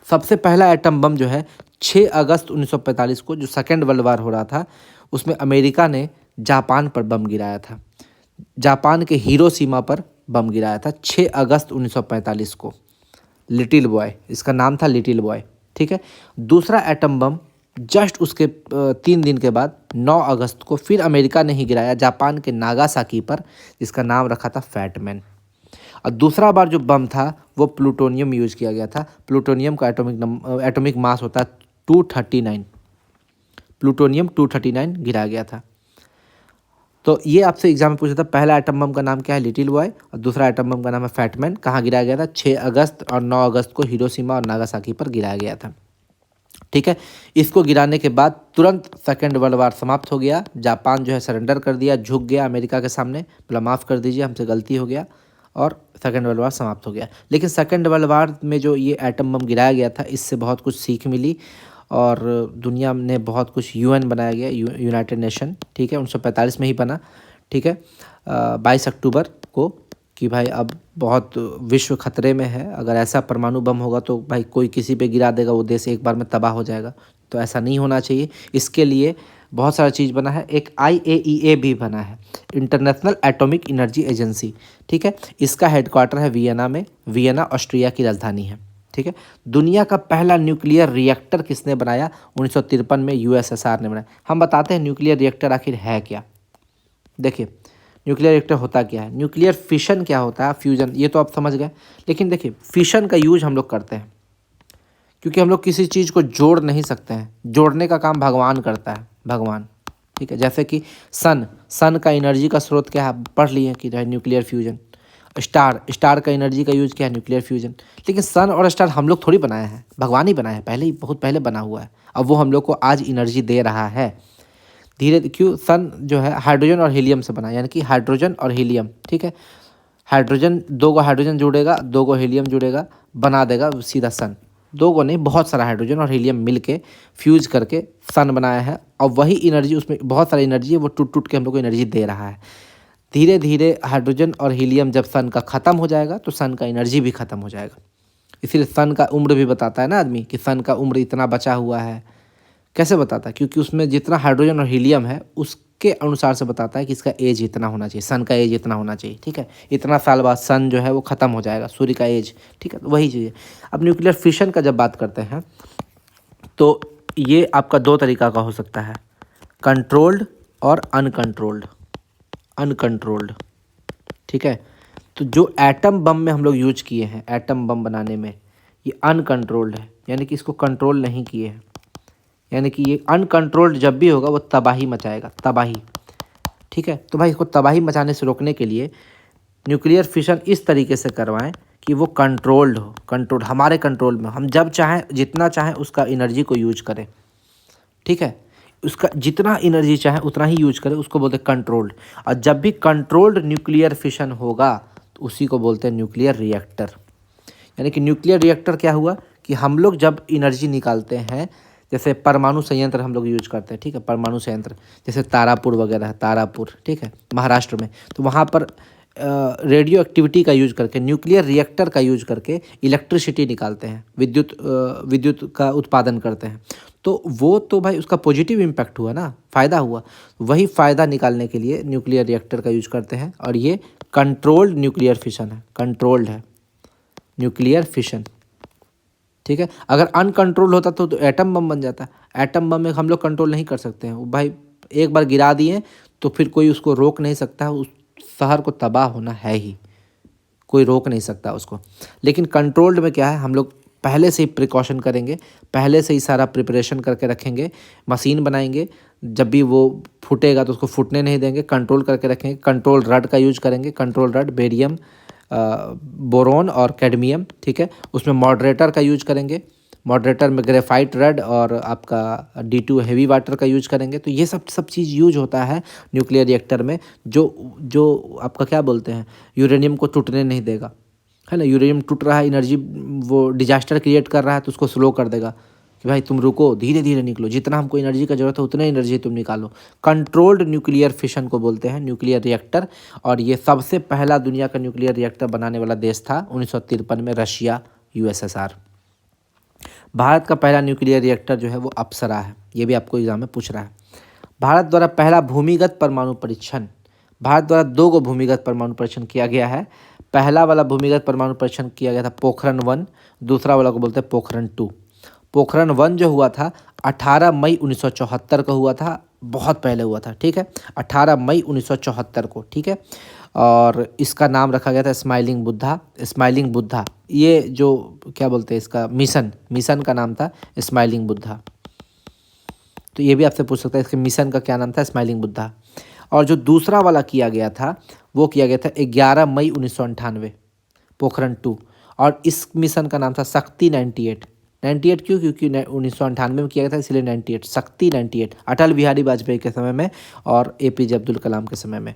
सबसे पहला एटम बम जो है 6 अगस्त 1945 को, जो सेकेंड वर्ल्ड वार हो रहा था, उसमें अमेरिका ने जापान पर बम गिराया था। जापान के हिरोशिमा पर बम गिराया था 6 अगस्त 1945 को। लिटिल बॉय, इसका नाम था लिटिल बॉय, ठीक है। दूसरा एटम बम जस्ट उसके 3 दिन के बाद 9 अगस्त को फिर अमेरिका ने ही गिराया जापान के नागासाकी पर, जिसका नाम रखा था फैटमैन। और दूसरा बार जो बम था वो प्लूटोनियम यूज किया गया था। प्लूटोनियम का एटॉमिक मास होता है 239, प्लूटोनियम 239 गिराया गया था। तो ये आपसे एग्जाम में पूछा था, पहला एटम बम का नाम क्या है? लिटिल बॉय, और दूसरा एटम बम का नाम है फैटमैन। कहाँ गिराया गया था? 6 अगस्त और 9 अगस्त को हिरोशिमा और नागासाकी पर गिराया गया था, ठीक है। इसको गिराने के बाद तुरंत सेकेंड वर्ल्ड वार समाप्त हो गया। जापान जो है सरेंडर कर दिया, झुक गया अमेरिका के सामने, बोला माफ़ कर दीजिए हमसे गलती हो गया, और सेकेंड वर्ल्ड वार समाप्त हो गया। लेकिन सेकेंड वर्ल्ड वार में जो ये एटम बम गिराया गया था, इससे बहुत कुछ सीख मिली, और दुनिया ने बहुत कुछ यूएन बनाया गया, यूनाइटेड नेशन, ठीक है। 1945 में ही बना, ठीक है, 22 अक्टूबर को, कि भाई अब बहुत विश्व खतरे में है। अगर ऐसा परमाणु बम होगा तो भाई कोई किसी पे गिरा देगा, वो देश एक बार में तबाह हो जाएगा। तो ऐसा नहीं होना चाहिए। इसके लिए बहुत सारा चीज़ बना है। एक IAEA भी बना है, इंटरनेशनल एटॉमिक एनर्जी एजेंसी, ठीक है। इसका हेडक्वार्टर है वियना में। वियना ऑस्ट्रिया की राजधानी है, ठीक है। दुनिया का पहला न्यूक्लियर रिएक्टर किसने बनाया? 1953 में USSR ने बनाया। हम बताते हैं न्यूक्लियर रिएक्टर आखिर है क्या। देखिए न्यूक्लियर रिएक्टर होता क्या है, न्यूक्लियर फिशन क्या होता है, फ्यूजन, ये तो आप समझ गए। लेकिन देखिए फिशन का यूज हम लोग करते हैं क्योंकि हम लोग किसी चीज़ को जोड़ नहीं सकते हैं। जोड़ने का काम भगवान करता है, भगवान, ठीक है। जैसे कि सन का एनर्जी का स्रोत क्या है, पढ़ लिए कि न्यूक्लियर फ्यूजन। स्टार का एनर्जी का यूज क्या है? Nuclear fusion. लेकिन सन और स्टार हम लोग थोड़ी बनाए हैं, भगवान ही बनाए हैं, पहले ही, बहुत पहले बना हुआ है। अब वो हम लोग को आज एनर्जी दे रहा है धीरे। क्यों? सन जो है हाइड्रोजन और हीलियम से बना, यानी कि हाइड्रोजन और हीलियम, ठीक है। हाइड्रोजन, 2 हाइड्रोजन जुड़ेगा, 2 हीलियम जुड़ेगा, बना देगा सीधा सन। 2 नहीं, बहुत सारा हाइड्रोजन और हीलियम मिल के फ्यूज करके सन बनाया है। और वही एनर्जी, उसमें बहुत सारी एनर्जी है, वो टूट टूट के हम लोग को एनर्जी दे रहा है। धीरे धीरे हाइड्रोजन और हीलियम जब सन का ख़त्म हो जाएगा तो सन का एनर्जी भी ख़त्म हो जाएगा। इसीलिए सन का उम्र भी बताता है ना आदमी, कि सन का उम्र इतना बचा हुआ है। कैसे बताता है? क्योंकि उसमें जितना हाइड्रोजन और हीलियम है उसके अनुसार से बताता है कि इसका एज इतना होना चाहिए, सन का एज इतना होना चाहिए, ठीक है। इतना साल बाद सन जो है वो ख़त्म हो जाएगा, सूर्य का एज, ठीक है। तो वही चीज़ है। अब न्यूक्लियर फिशन का जब बात करते हैं तो ये आपका 2 तरीका का हो सकता है, कंट्रोल्ड और अनकंट्रोल्ड, ठीक है। तो जो एटम बम में हम लोग यूज किए हैं, एटम बम बनाने में, ये अनकंट्रोल्ड है, यानी कि इसको कंट्रोल नहीं किए हैं। यानी कि ये अनकंट्रोल्ड जब भी होगा वो तबाही मचाएगा, तबाही, ठीक है। तो भाई इसको तबाही मचाने से रोकने के लिए न्यूक्लियर फिशन इस तरीके से करवाएं कि वो कंट्रोल्ड हो, हमारे कंट्रोल में, हम जब चाहें जितना चाहें उसका एनर्जी को यूज करें, ठीक है। उसका जितना एनर्जी चाहे उतना ही यूज करें, उसको बोलते हैं कंट्रोल्ड। और जब भी कंट्रोल्ड न्यूक्लियर फिशन होगा तो उसी को बोलते हैं न्यूक्लियर रिएक्टर। यानी कि न्यूक्लियर रिएक्टर क्या हुआ कि हम लोग जब एनर्जी निकालते हैं, जैसे परमाणु संयंत्र हम लोग यूज करते हैं, ठीक है। परमाणु संयंत्र जैसे तारापुर वगैरह है, तारापुर, ठीक है, महाराष्ट्र में, तो वहाँ पर रेडियो एक्टिविटी का यूज करके, न्यूक्लियर रिएक्टर का यूज करके इलेक्ट्रिसिटी निकालते हैं, विद्युत का उत्पादन करते हैं। तो वो तो भाई उसका पॉजिटिव इम्पैक्ट हुआ ना, फ़ायदा हुआ। वही फ़ायदा निकालने के लिए न्यूक्लियर रिएक्टर का यूज करते हैं। और ये कंट्रोल्ड न्यूक्लियर फिशन है, कंट्रोल्ड है न्यूक्लियर फिशन, ठीक है। अगर अनकंट्रोल होता तो एटम बम बन जाता। एटम बम में हम लोग कंट्रोल नहीं कर सकते हैं, वो भाई एक बार गिरा दिए तो फिर कोई उसको रोक नहीं सकता, उस शहर को तबाह होना है ही, कोई रोक नहीं सकता उसको। लेकिन कंट्रोल्ड में क्या है, हम लोग पहले से ही प्रिकॉशन करेंगे, पहले से ही सारा प्रिपरेशन करके रखेंगे, मशीन बनाएंगे, जब भी वो फूटेगा तो उसको फूटने नहीं देंगे, कंट्रोल करके रखेंगे, कंट्रोल रड का यूज करेंगे, कंट्रोल रड बेरियम, बोरोन और कैडमियम, ठीक है। उसमें मॉडरेटर का यूज करेंगे, मॉडरेटर में ग्रेफाइट रड और आपका D2 हेवी वाटर का यूज करेंगे। तो ये सब चीज़ यूज होता है न्यूक्लियर रिएक्टर में, जो जो आपका क्या बोलते हैं, यूरेनियम को टूटने नहीं देगा, है ना। यूरेनियम टूट रहा है, एनर्जी वो डिजास्टर क्रिएट कर रहा है, तो उसको स्लो कर देगा कि भाई तुम रुको, धीरे धीरे निकलो, जितना हमको एनर्जी का जरूरत है उतना एनर्जी तुम निकालो। कंट्रोल्ड न्यूक्लियर फिशन को बोलते हैं न्यूक्लियर रिएक्टर। और ये सबसे पहला दुनिया का न्यूक्लियर रिएक्टर बनाने वाला देश था 1953 में, रशिया, USSR। भारत का पहला न्यूक्लियर रिएक्टर जो है वो अप्सरा है, ये भी आपको एग्जाम में पूछ रहा है। भारत द्वारा पहला भूमिगत परमाणु परीक्षण, भारत द्वारा 2 गो भूमिगत परमाणु परीक्षण किया गया है। पहला वाला भूमिगत परमाणु परीक्षण किया गया था पोखरण 1, दूसरा वाला को बोलते हैं पोखरण 2। पोखरण 1 जो हुआ था 18 मई 1974 को हुआ था, बहुत पहले हुआ था, ठीक है, 18 मई 1974 को, ठीक है। और इसका नाम रखा गया था स्माइलिंग बुद्धा, स्माइलिंग बुद्धा। ये जो क्या बोलते हैं इसका मिशन का नाम था स्माइलिंग बुद्धा। तो ये भी आपसे पूछ सकता है इसके मिशन का क्या नाम था, स्माइलिंग बुद्धा। और जो दूसरा वाला किया गया था वो किया गया था 11 मई 1998, पोखरण 2। और इस मिशन का नाम था शक्ति 98। 98 क्यों? क्योंकि 1998 में किया गया था, इसलिए 98, शक्ति 98, अटल बिहारी वाजपेयी के समय में और APJ अब्दुल कलाम के समय में।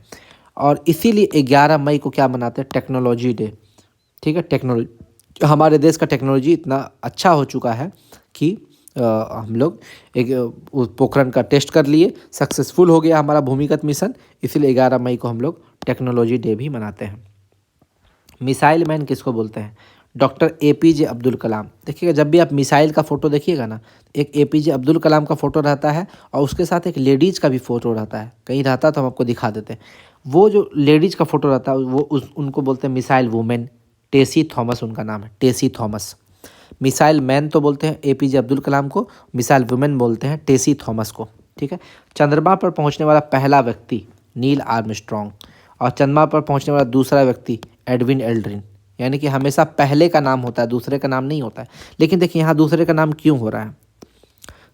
और इसीलिए 11 मई को क्या मनाते हैं, टेक्नोलॉजी डे, ठीक है। टेक्नोलॉजी, हमारे देश का टेक्नोलॉजी इतना अच्छा हो चुका है कि हम लोग एक पोखरण का टेस्ट कर लिए, सक्सेसफुल हो गया हमारा भूमिगत मिशन, इसीलिए 11 मई को हम लोग टेक्नोलॉजी डे भी मनाते हैं। मिसाइल मैन किसको बोलते हैं, डॉक्टर APJ अब्दुल कलाम। देखिएगा जब भी आप मिसाइल का फ़ोटो देखिएगा ना, एक APJ अब्दुल कलाम का फ़ोटो रहता है और उसके साथ एक लेडीज़ का भी फ़ोटो रहता है, कहीं रहता तो हम आपको दिखा देते हैं। वो जो लेडीज़ का फ़ोटो रहता है वो उनको बोलते हैं मिसाइल वुमेन, टेसी थॉमस उनका नाम है, टेसी थॉमस। मिसाइल मैन तो बोलते हैं APJ अब्दुल कलाम को, मिसाइल वुमेन बोलते हैं टेसी थॉमस को, ठीक है। चंद्रमा पर पहुंचने वाला पहला व्यक्ति नील आर्मस्ट्रॉन्ग, और चंद्रमा पर पहुंचने वाला दूसरा व्यक्ति एडविन एल्ड्रिन। यानी कि हमेशा पहले का नाम होता है, दूसरे का नाम नहीं होता है। लेकिन देखिए यहाँ दूसरे का नाम क्यों हो रहा है,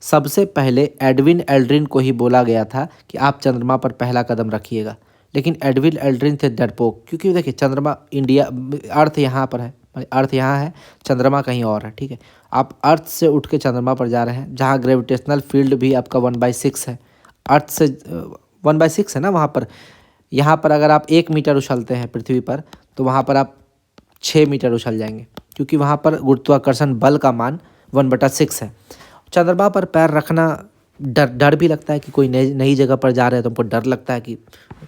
सबसे पहले एडविन एल्ड्रिन को ही बोला गया था कि आप चंद्रमा पर पहला कदम रखिएगा, लेकिन एडविन एल्ड्रिन थे डरपोक, क्योंकि देखिए चंद्रमा इंडिया, अर्थ यहाँ पर है, अर्थ यहाँ है, चंद्रमा कहीं और है, ठीक है। आप अर्थ से उठ के चंद्रमा पर जा रहे हैं, जहाँ ग्रेविटेशनल फील्ड भी आपका 1/6 है, अर्थ से 1/6 है ना वहाँ पर। यहाँ पर अगर आप 1 मीटर उछलते हैं पृथ्वी पर, तो वहाँ पर आप 6 मीटर उछल जाएंगे, क्योंकि वहाँ पर गुरुत्वाकर्षण बल का मान 1/6 है। चंद्रमा पर पैर रखना डर भी लगता है कि कोई नई जगह पर जा रहे हैं तो हमको डर लगता है कि,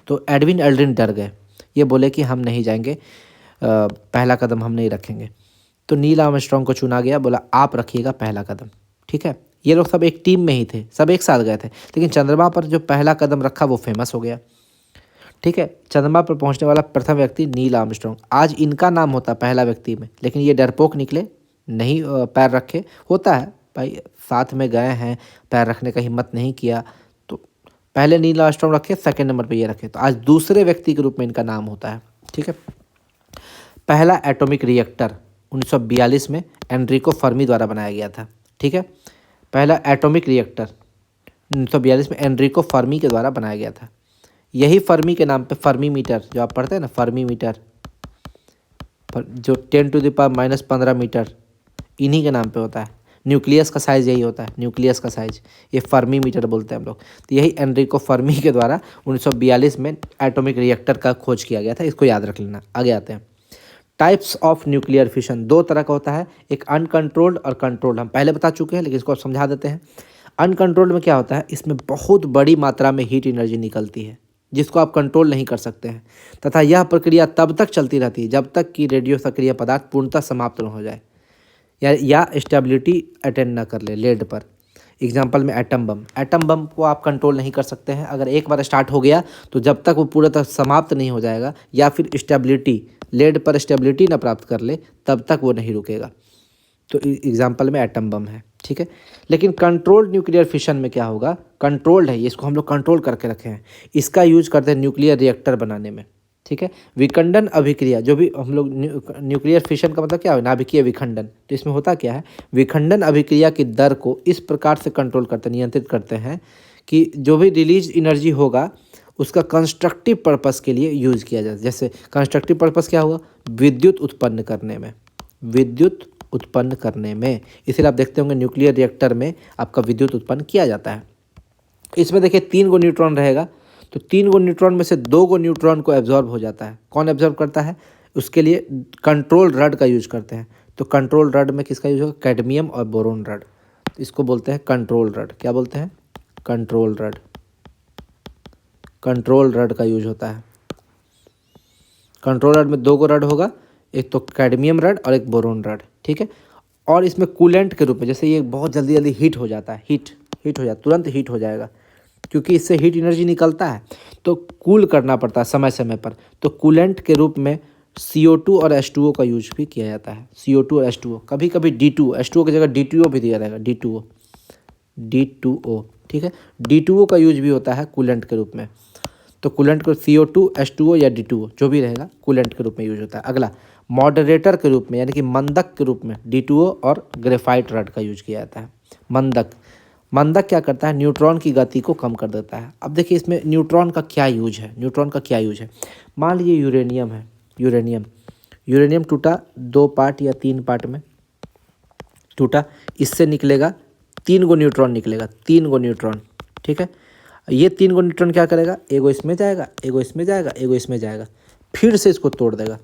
तो एडविन एल्ड्रिन डर गए, ये बोले कि हम नहीं जाएंगे, पहला कदम हम नहीं रखेंगे। तो नील आर्मस्ट्रॉन्ग को चुना गया, बोला आप रखिएगा पहला कदम, ठीक है। ये लोग सब एक टीम में ही थे, सब एक साथ गए थे, लेकिन चंद्रमा पर जो पहला कदम रखा वो फेमस हो गया, ठीक है। चंद्रमा पर पहुंचने वाला प्रथम व्यक्ति नील आर्मस्ट्रॉन्ग। आज इनका नाम होता पहला व्यक्ति में, लेकिन ये डरपोक निकले, नहीं पैर रखे, होता है भाई, साथ में गए हैं, पैर रखने का हिम्मत नहीं किया, तो पहले नील आर्मस्ट्रॉन्ग रखे, सेकंड नंबर पे ये रखे, तो आज दूसरे व्यक्ति के रूप में इनका नाम होता है, ठीक है। पहला एटॉमिक रिएक्टर 1942 में एनरिको फर्मी द्वारा बनाया गया था, ठीक है। पहला एटॉमिक रिएक्टर 1942 में एनरिको फर्मी के द्वारा बनाया गया था। यही फर्मी के नाम पे फर्मी मीटर जो आप पढ़ते हैं ना, फर्मी मीटर जो 10⁻⁻15 मीटर, इन्हीं के नाम पे होता है। न्यूक्लियस का साइज़ यही होता है, न्यूक्लियस का साइज, ये फर्मी मीटर बोलते हैं हम लोग। तो यही एनरिको फर्मी के द्वारा 1942 में एटॉमिक रिएक्टर का खोज किया गया था, इसको याद रख लेना। आगे आते हैं, टाइप्स ऑफ न्यूक्लियर फिशन 2 तरह का होता है, एक अनकंट्रोल्ड और कंट्रोल्ड। हम पहले बता चुके हैं, लेकिन इसको आप समझा देते हैं। अनकंट्रोल्ड में क्या होता है, इसमें बहुत बड़ी मात्रा में हीट एनर्जी निकलती है, जिसको आप कंट्रोल नहीं कर सकते हैं, तथा यह प्रक्रिया तब तक चलती रहती है जब तक कि रेडियो सक्रिय पदार्थ पूर्णतः समाप्त न हो जाए या स्टेबिलिटी अटेंड न कर ले लेड पर। एग्जाम्पल में एटम बम, एटम बम को आप कंट्रोल नहीं कर सकते हैं, अगर एक बार स्टार्ट हो गया तो जब तक वो पूरा तक समाप्त नहीं हो जाएगा या फिर स्टेबिलिटी, लेड पर स्टेबिलिटी न प्राप्त कर ले, तब तक वो नहीं रुकेगा। तो एग्जाम्पल में एटम बम है, ठीक है। लेकिन कंट्रोल्ड न्यूक्लियर फिशन में क्या होगा, कंट्रोल्ड है ये, इसको हम लोग कंट्रोल करके रखे हैं, इसका यूज करते हैं न्यूक्लियर रिएक्टर बनाने में, ठीक है। विखंडन अभिक्रिया, जो भी हम लोग न्यूक्लियर फिशन का मतलब क्या है, नाभिकीय विखंडन, तो इसमें होता क्या है, विखंडन अभिक्रिया की दर को इस प्रकार से कंट्रोल करते, नियंत्रित करते हैं कि जो भी रिलीज एनर्जी होगा उसका कंस्ट्रक्टिव पर्पस के लिए यूज किया जाए। जैसे कंस्ट्रक्टिव पर्पस क्या हुआ, विद्युत उत्पन्न करने में, विद्युत उत्पन्न करने में, इसलिए आप देखते होंगे न्यूक्लियर रिएक्टर में आपका विद्युत उत्पन्न किया जाता है। इसमें देखिए 3 गो न्यूट्रॉन रहेगा, तो 3 गो न्यूट्रॉन में से 2 गो न्यूट्रॉन को एब्जॉर्ब हो जाता है। कौन एब्जॉर्ब करता है, उसके लिए कंट्रोल रड का यूज करते हैं। तो कंट्रोल रड में किसका यूज होगा, कैडमियम और बोरोन रड, तो इसको बोलते हैं कंट्रोल रड। क्या बोलते हैं, कंट्रोल रड, कंट्रोल रड का यूज होता है। कंट्रोल रड में 2 गो रड होगा, एक तो कैडमियम रड और एक बोरोन रड, ठीक है। और इसमें कूलेंट के रूप में, जैसे ये बहुत जल्दी जल्दी हीट हो जाता है, हीट हो जाता है, तुरंत हीट हो जाएगा, क्योंकि इससे हीट एनर्जी निकलता है, तो कूल करना पड़ता है समय समय पर, तो कूलेंट के रूप में CO2 और H2O का यूज भी किया जाता है। CO2 और H2O, कभी कभी D2O, H2O की जगह D2O भी दिया जाएगा, D2O, ठीक है। D2O का यूज भी होता है कूलेंट के रूप में, तो कूलेंट को CO2, H2O या D2O जो भी रहेगा कूलेंट के रूप में यूज होता है। अगला मॉडरेटर के रूप में, यानी कि मंदक के रूप में D2O और ग्रेफाइट रड का यूज किया जाता है। मंदक, मंदक क्या करता है, न्यूट्रॉन की गति को कम कर देता है। अब देखिए इसमें न्यूट्रॉन का क्या यूज है, न्यूट्रॉन का क्या यूज है। मान लीजिए यूरेनियम है, यूरेनियम टूटा 2 पार्ट या 3 पार्ट में टूटा, इससे निकलेगा 3 गो न्यूट्रॉन निकलेगा, 3 गो न्यूट्रॉन, ठीक है। ये 3 गो न्यूट्रॉन क्या करेगा, एगो इसमें जाएगा, एगो इसमें जाएगा, एगो इसमें जाएगा, फिर से इसको तोड़ देगा,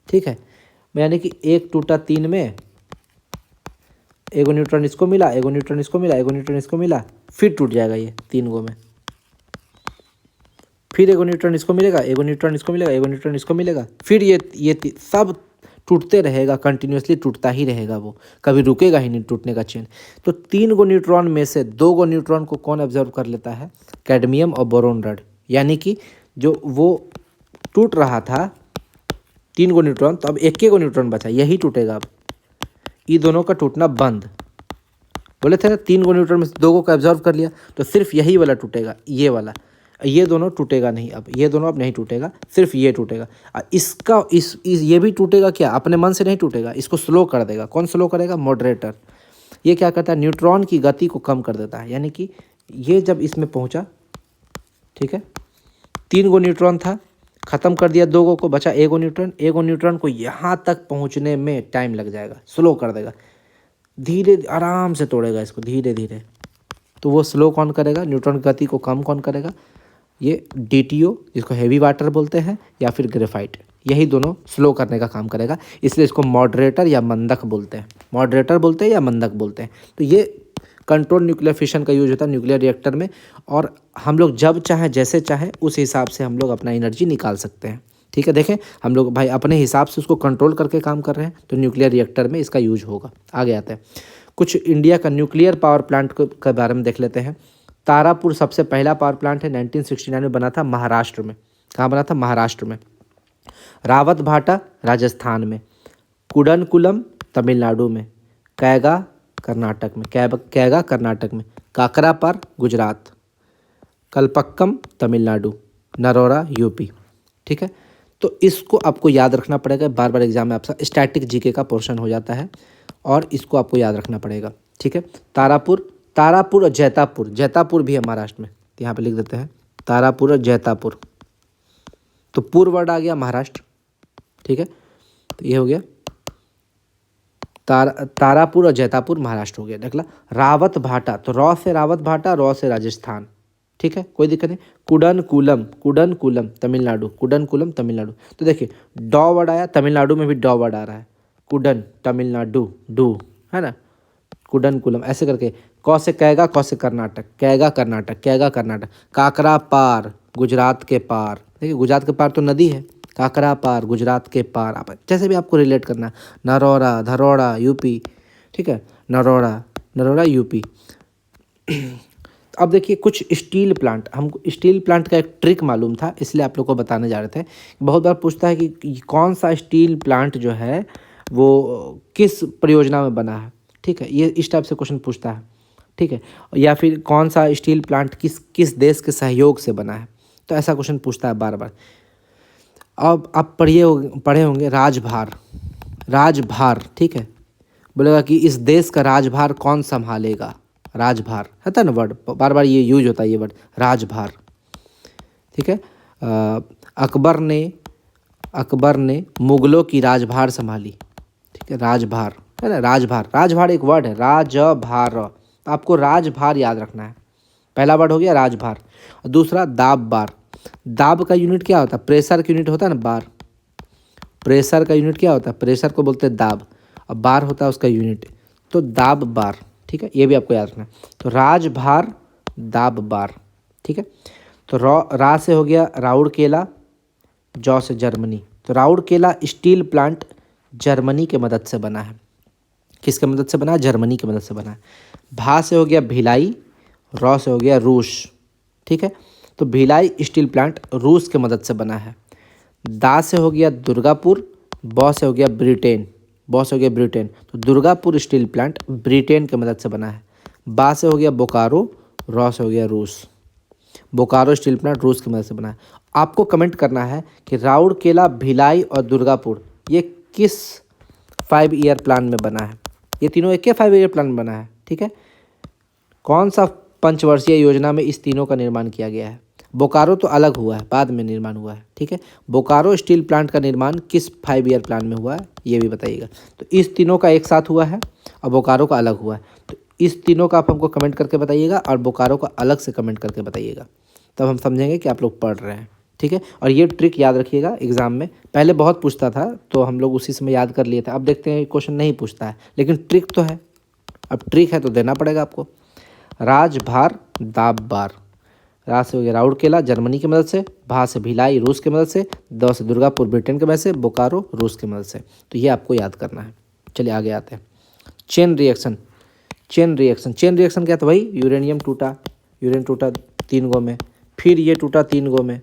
ठीक है। यानी कि एक टूटा 3 में, एगो न्यूट्रॉन इसको मिला, एगो न्यूट्रॉन इसको मिला, एगो न्यूट्रॉन इसको मिला, फिर टूट जाएगा ये 3 गो में, फिर एगो न्यूट्रॉन इसको मिलेगा, एगो न्यूट्रॉन इसको मिलेगा, एगो न्यूट्रॉन इसको मिलेगा, फिर ये सब टूटते रहेगा, कंटिन्यूसली टूटता ही रहेगा, वो कभी रुकेगा ही नहीं टूटने का चेन। तो 3 गो न्यूट्रॉन में से 2 गो न्यूट्रॉन को कौन ऑब्जर्व कर लेता है, कैडमियम और बोरोन रड, यानी कि जो वो टूट रहा था 3 गो न्यूट्रॉन, तो अब एक गो न्यूट्रॉन बचा, यही टूटेगा। अब ये दोनों का टूटना बंद, बोले थे ना 3 गो न्यूट्रॉन में से 2 गो का ऑब्जर्व कर लिया, तो सिर्फ यही वाला टूटेगा, ये वाला, ये दोनों टूटेगा नहीं। अब ये दोनों अब नहीं टूटेगा, सिर्फ ये टूटेगा। इसका इस ये भी टूटेगा, क्या अपने मन से नहीं टूटेगा, इसको स्लो कर देगा। कौन स्लो करेगा, मॉडरेटर। ये क्या करता है, न्यूट्रॉन की गति को कम कर देता है, यानी कि ये जब इसमें पहुंचा, ठीक है, 3 गो न्यूट्रॉन था, ख़त्म कर दिया 2 गो को, बचा एगो न्यूट्रॉन को यहाँ तक पहुँचने में टाइम लग जाएगा, स्लो कर देगा, धीरे आराम से तोड़ेगा इसको, धीरे धीरे। तो वो स्लो कौन करेगा, न्यूट्रॉन की गति को कम कौन करेगा, ये DTO, जिसको हैवी वाटर बोलते हैं, या फिर ग्रेफाइट, यही दोनों स्लो करने का काम करेगा, इसलिए इसको मॉडरेटर या मंदक बोलते हैं, मॉडरेटर बोलते हैं या मंदक बोलते हैं। तो ये कंट्रोल न्यूक्लियर फिशन का यूज होता है न्यूक्लियर रिएक्टर में, और हम लोग जब चाहे जैसे चाहे उस हिसाब से हम लोग अपना एनर्जी निकाल सकते हैं, ठीक है। देखें हम लोग भाई अपने हिसाब से उसको कंट्रोल करके काम कर रहे हैं, तो न्यूक्लियर रिएक्टर में इसका यूज होगा। आगे आते हैं कुछ इंडिया का न्यूक्लियर पावर प्लांट के बारे में देख लेते हैं। तारापुर सबसे पहला पावर प्लांट है, 1969 में बना था महाराष्ट्र में। कहाँ बना था, महाराष्ट्र में। रावत भाटा राजस्थान में, कुडनकुलम तमिलनाडु में, कैगा कर्नाटक में, कैगा कर्नाटक में, काकरापार गुजरात, कलपक्कम तमिलनाडु, नरोरा यूपी, ठीक है। तो इसको आपको याद रखना पड़ेगा, बार बार एग्जाम में आपका स्टैटिक जीके का पोर्शन हो जाता है, और इसको आपको याद रखना पड़ेगा, ठीक है। तारापुर और जैतापुर भी है महाराष्ट्र में, तो यहाँ पे लिख देते हैं तारापुर और जैतापुर। तो पूर्व वर्ड आ गया महाराष्ट्र, ठीक है। तो ये हो गया तारापुर और जैतापुर महाराष्ट्र हो गया। देखला रावत भाटा, तो रॉ से रावत भाटा, रॉ से राजस्थान, ठीक है, कोई दिक्कत नहीं। कुडनकुलम तमिलनाडु, कुडनकुलम तमिलनाडु। तो देखिए डॉ वर्ड आया, तमिलनाडु में भी डॉ वर्ड आ रहा है, कुडन तमिलनाडु, डू है ना, कुडनकुलम ऐसे करके। कौ से कैगा, कौ से कर्नाटक, कैगा कर्नाटक। काकरा पार, गुजरात के पार, देखिए गुजरात के पार तो नदी है, काकरा पार गुजरात के पार, आप जैसे भी आपको रिलेट करना है। नरोड़ा, धरोड़ा यूपी, ठीक है, नरोड़ा यूपी। अब देखिए कुछ स्टील प्लांट, हमको स्टील प्लांट का एक ट्रिक मालूम था, इसलिए आप लोग को बताने जा रहे थे। बहुत बार पूछता है कि कौन सा स्टील प्लांट जो है वो किस परियोजना में बना है, ठीक है, ये इस टाइप से क्वेश्चन पूछता है, ठीक है। या फिर कौन सा स्टील प्लांट किस देश के सहयोग से बना है, तो ऐसा क्वेश्चन पूछता है बार बार। अब आप पढ़े होंगे राजभार। राजभार, ठीक है, बोलेगा कि इस देश का राजभार कौन संभालेगा। राजभार है था ना वर्ड, बार बार ये यूज होता है ये वर्ड राजभार, ठीक है। अकबर ने मुगलों की राजभार संभाली, ठीक है, राजभार है ना। राजभार, राजभार एक वर्ड है, राजभार, आपको राजभार याद रखना है। पहला वर्ड हो गया राजभार। और दूसरा दाब बार। दाब का यूनिट क्या होता है, प्रेशर का यूनिट होता है ना बार, प्रेशर का यूनिट क्या होता है, प्रेशर को बोलते हैं दाब, और बार होता है उसका यूनिट, तो दाब बार, ठीक है, ये भी आपको याद रखना है। तो राजभार, दाब बार, ठीक है। तो रा से हो गया राउरकेला, जौ से जर्मनी। तो राउरकेला स्टील प्लांट जर्मनी के मदद से बना है। किसके मदद से बना है, जर्मनी की मदद से बना है। भा से हो गया भिलाई, रौ से हो गया रूस, ठीक है। तो भिलाई स्टील प्लांट रूस के मदद से बना है। दा से हो गया दुर्गापुर, बौ से हो गया ब्रिटेन, बौ से हो गया ब्रिटेन, तो दुर्गापुर स्टील प्लांट ब्रिटेन की मदद से बना है। बा से हो गया बोकारो, रौ से हो गया रूस, बोकारो स्टील प्लांट रूस की मदद से बना है। आपको कमेंट करना है कि राउरकेला, भिलाई और दुर्गापुर ये किस 5 ईयर प्लान में बना है। ये तीनों एक के 5 ईयर प्लान में बना है, ठीक है। कौन सा पंचवर्षीय योजना में इस तीनों का निर्माण किया गया है। बोकारो तो अलग हुआ है, बाद में निर्माण हुआ है, ठीक है। बोकारो स्टील प्लांट का निर्माण किस 5 ईयर प्लान में हुआ है ये भी बताइएगा। तो इस तीनों का एक साथ हुआ है और बोकारो का अलग हुआ है। तो इस तीनों का आप हमको कमेंट करके बताइएगा और बोकारो का अलग से कमेंट करके बताइएगा, तब हम समझेंगे कि आप लोग पढ़ रहे हैं, ठीक है। और ये ट्रिक याद रखिएगा, एग्जाम में पहले बहुत पूछता था तो हम लोग उसी समय याद कर लिए थे, अब देखते हैं क्वेश्चन नहीं पूछता है, लेकिन ट्रिक तो है, अब ट्रिक है तो देना पड़ेगा आपको। राजभार, दाब बार। रा से हो गया राउरकेला जर्मनी की मदद से, भा से भिलाई रूस की मदद से, द से दुर्गापुर ब्रिटेन की मदद से, बोकारो रूस की मदद से। तो ये आपको याद करना है। चलिए आगे आते हैं। Chain reaction, chain reaction, chain reaction क्या था भाई, यूरेनियम टूटा, यूरेनियम टूटा 3 गो में, फिर ये टूटा 3 गो में,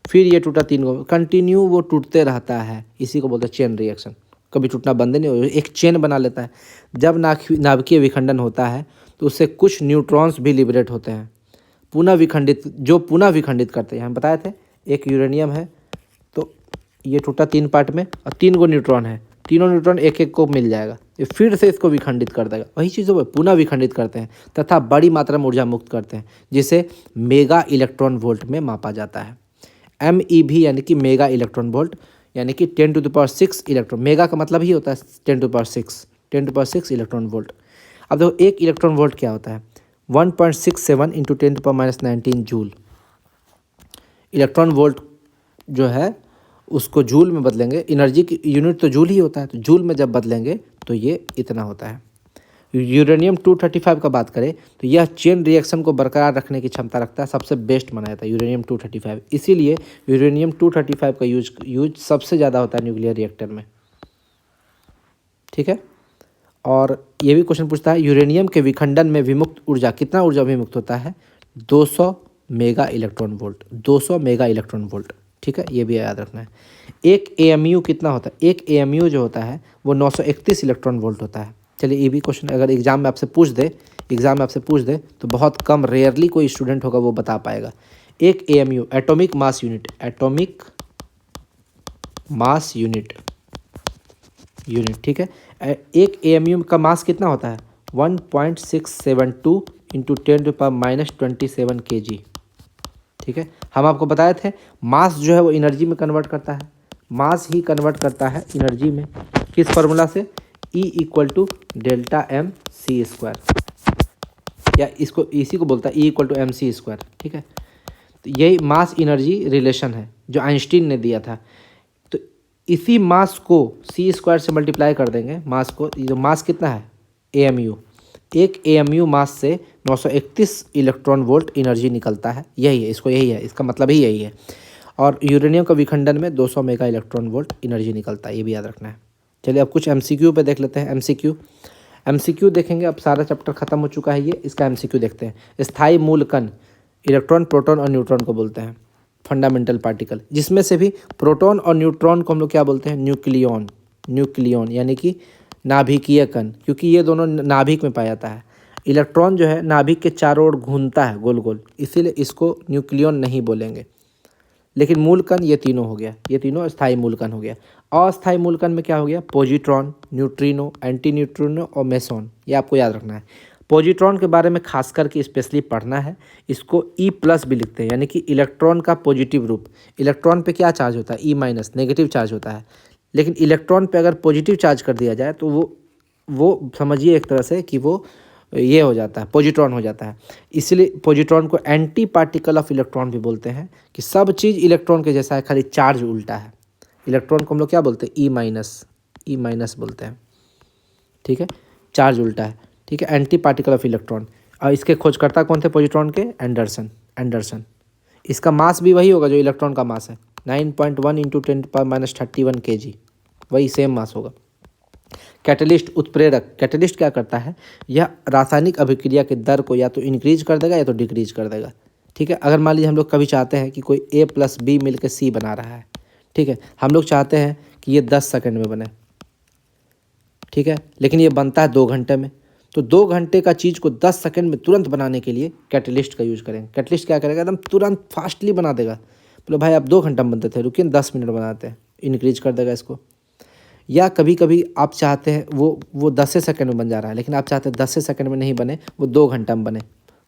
फिर ये टूटा 3 गो में, कंटिन्यू वो टूटते रहता है, इसी को बोलते हैं चेन रिएक्शन। कभी टूटना बंद नहीं हो, एक चेन बना लेता है। जब नाभिकीय विखंडन होता है तो उससे कुछ न्यूट्रॉन्स भी लिबरेट होते हैं, पुनः विखंडित, जो पुनः विखंडित करते हैं। हम बताए थे एक यूरेनियम है तो ये टूटा 3 पार्ट में और 3 गो न्यूट्रॉन है, तीनों न्यूट्रॉन एक एक को मिल जाएगा, ये फिर से इसको विखंडित कर देगा। वही चीज़ों को पुनः विखंडित करते हैं तथा बड़ी मात्रा में ऊर्जा मुक्त करते हैं, जिसे मेगा इलेक्ट्रॉन वोल्ट में मापा जाता है। MEV यानी कि मेगा इलेक्ट्रॉन वोल्ट, यानी कि 10⁶ इलेक्ट्रॉन, मेगा का मतलब ही होता है 10⁶ इलेक्ट्रॉन वोल्ट। अब देखो एक इलेक्ट्रॉन वोल्ट क्या होता है, 1.67 इंटू 10⁻19 जूल। इलेक्ट्रॉन वोल्ट जो है उसको जूल में बदलेंगे, एनर्जी की यूनिट तो जूल ही होता है, तो जूल में जब बदलेंगे तो ये इतना होता है। यूरेनियम 235 का बात करें तो यह चेन रिएक्शन को बरकरार रखने की क्षमता रखता है, सबसे बेस्ट माना जाता है यूरेनियम 235, इसीलिए यूरेनियम 235 का यूज सबसे ज़्यादा होता है न्यूक्लियर रिएक्टर में, ठीक है। और ये भी क्वेश्चन पूछता है यूरेनियम के विखंडन में विमुक्त ऊर्जा, कितना ऊर्जा विमुक्त होता है, 200 mega electron volt, 200 mega electron volt, ठीक है, ये भी याद रखना है। एक AMU कितना होता है, एक AMU जो होता है वो 931 इलेक्ट्रॉन वोल्ट होता है। चलिए ये भी क्वेश्चन अगर एग्जाम में आपसे पूछ दे तो बहुत कम, रेयरली कोई स्टूडेंट होगा वो बता पाएगा। एक AMU atomic mass unit, atomic mass unit, ठीक है। एक AMU का मास कितना होता है, 1.672 इंटू 10⁻27 kg, ठीक है। हम आपको बताए थे मास जो है वो एनर्जी में कन्वर्ट करता है, मास ही कन्वर्ट करता है एनर्जी में, किस फार्मूला से, E = Δmc², या इसको इसी को बोलता है E = mc², ठीक है। तो यही मास एनर्जी रिलेशन है जो आइंस्टीन ने दिया था। तो इसी मास को c² से मल्टीप्लाई कर देंगे, मास को, जो मास कितना है AMU, एक AMU मास से 931 इलेक्ट्रॉन वोल्ट एनर्जी निकलता है, यही है, इसका मतलब ही यही है। और यूरेनियम का विखंडन में 200 मेगा इलेक्ट्रॉन वोल्ट एनर्जी निकलता है, ये भी याद रखना है। चलिए अब कुछ MCQ पे देख लेते हैं। MCQ देखेंगे, अब सारा चैप्टर खत्म हो चुका है ये, इसका MCQ देखते हैं। स्थायी मूल कण इलेक्ट्रॉन, प्रोटॉन और न्यूट्रॉन को बोलते हैं फंडामेंटल पार्टिकल, जिसमें से भी प्रोटॉन और न्यूट्रॉन को हम लोग क्या बोलते हैं, न्यूक्लियॉन, यानी कि नाभिकीय कण, क्योंकि ये दोनों नाभिक में पाया जाता है। इलेक्ट्रॉन जो है नाभिक के चारों ओर घूमता है गोल गोल, इसीलिए इसको न्यूक्लियॉन नहीं बोलेंगे, लेकिन मूलकण ये तीनों हो गया, ये तीनों स्थायी मूलकण हो गया। अस्थायी मूलकण में क्या हो गया, पॉजिट्रॉन, न्यूट्रिनो, एंटी न्यूट्रिनो और मेसॉन, ये आपको याद रखना है। पॉजिट्रॉन के बारे में खास करके स्पेशली पढ़ना है, इसको E+ भी लिखते हैं, यानी कि इलेक्ट्रॉन का पॉजिटिव रूप। इलेक्ट्रॉन पे क्या चार्ज होता है, E-, नेगेटिव चार्ज होता है, लेकिन इलेक्ट्रॉन पे अगर पॉजिटिव चार्ज कर दिया जाए तो वो समझिए एक तरह से कि वो ये हो जाता है, पॉजिट्रॉन हो जाता है। इसलिए पॉजिट्रॉन को एंटी पार्टिकल ऑफ इलेक्ट्रॉन भी बोलते हैं, कि सब चीज़ इलेक्ट्रॉन के जैसा है, खाली चार्ज उल्टा है। इलेक्ट्रॉन को हम लोग क्या बोलते हैं, E- बोलते हैं, ठीक है, चार्ज उल्टा है, ठीक है, एंटी पार्टिकल ऑफ इलेक्ट्रॉन। और इसके खोजकर्ता कौन थे पॉजिट्रॉन के, एंडरसन। इसका मास भी वही होगा जो इलेक्ट्रॉन का मास है, 9.1 × 10⁻31 kg, वही सेम मास होगा। कैटलिस्ट, उत्प्रेरक, कैटलिस्ट क्या करता है, यह रासायनिक अभिक्रिया के दर को या तो इंक्रीज कर देगा या तो डिक्रीज कर देगा, ठीक है। अगर मान लीजिए हम लोग कभी चाहते हैं कि कोई A+B मिलकर C बना रहा है, ठीक है, हम लोग चाहते हैं कि ये 10 सेकंड में बने, ठीक है, लेकिन ये बनता है 2 घंटे में, तो 2 घंटे का चीज़ को 10 सेकंड में तुरंत बनाने के लिए कैटलिस्ट का यूज़ करेंगे। कैटलिस्ट क्या करेगा, एकदम तुरंत फास्टली बना देगा। बोलो भाई आप 2 घंटा में बनते थे, रुकिए 10 मिनट बनाते हैं, इंक्रीज कर देगा इसको। या कभी कभी आप चाहते हैं वो 10 सेकंड में बन जा रहा है, लेकिन आप चाहते हैं 10 सेकंड में नहीं बने, वो 2 घंटा में बने,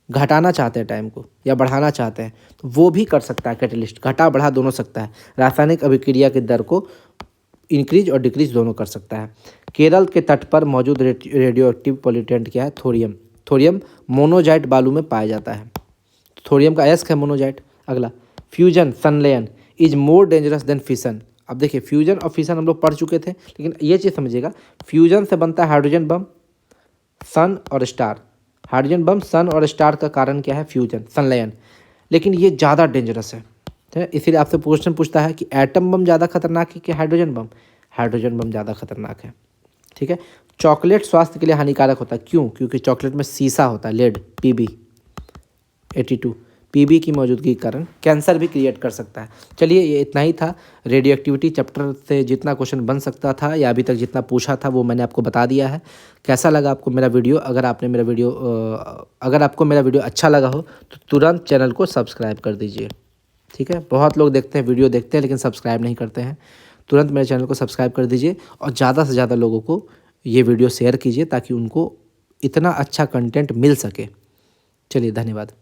घटाना चाहते हैं टाइम को या बढ़ाना चाहते हैं, तो वो भी कर सकता है कैटलिस्ट, घटा बढ़ा दोनों सकता है, रासायनिक अभिक्रिया के दर को इंक्रीज और डिक्रीज दोनों कर सकता है। केरल के तट पर मौजूद रेडियो एक्टिव पॉल्यूटेंट क्या है, थोरियम। थोरियम मोनोजाइट बालू में पाया जाता है, थोरियम का एस्क है मोनोजाइट। अगला, फ्यूजन, संलयन is more dangerous than fission. अब देखिए फ्यूजन और फिशन हम लोग पढ़ चुके थे, लेकिन ये चीज़ समझिएगा, फ्यूजन से बनता है हाइड्रोजन बम, सन और स्टार। हाइड्रोजन बम, सन और स्टार का कारण क्या है, फ्यूजन, संलयन, लेकिन ये ज़्यादा डेंजरस है, ठीक है। इसीलिए आपसे क्वेश्चन पूछता है कि एटम बम ज़्यादा खतरनाक है कि हाइड्रोजन बम, हाइड्रोजन बम ज़्यादा खतरनाक है, ठीक है। चॉकलेट स्वास्थ्य के लिए हानिकारक होता है, क्यों, क्योंकि चॉकलेट में सीसा होता है, लेड, Pb82, पीबी की मौजूदगी के कारण कैंसर भी क्रिएट कर सकता है। चलिए ये इतना ही था, रेडियो एक्टिविटी चैप्टर से जितना क्वेश्चन बन सकता था या अभी तक जितना पूछा था वो मैंने आपको बता दिया है। कैसा लगा आपको मेरा वीडियो, अगर आपको मेरा वीडियो अच्छा लगा हो तो तुरंत चैनल को सब्सक्राइब कर दीजिए, ठीक है। बहुत लोग देखते हैं, वीडियो देखते हैं लेकिन सब्सक्राइब नहीं करते हैं, तुरंत मेरे चैनल को सब्सक्राइब कर दीजिए और ज़्यादा से ज़्यादा लोगों को ये वीडियो शेयर कीजिए ताकि उनको इतना अच्छा कंटेंट मिल सके। चलिए धन्यवाद।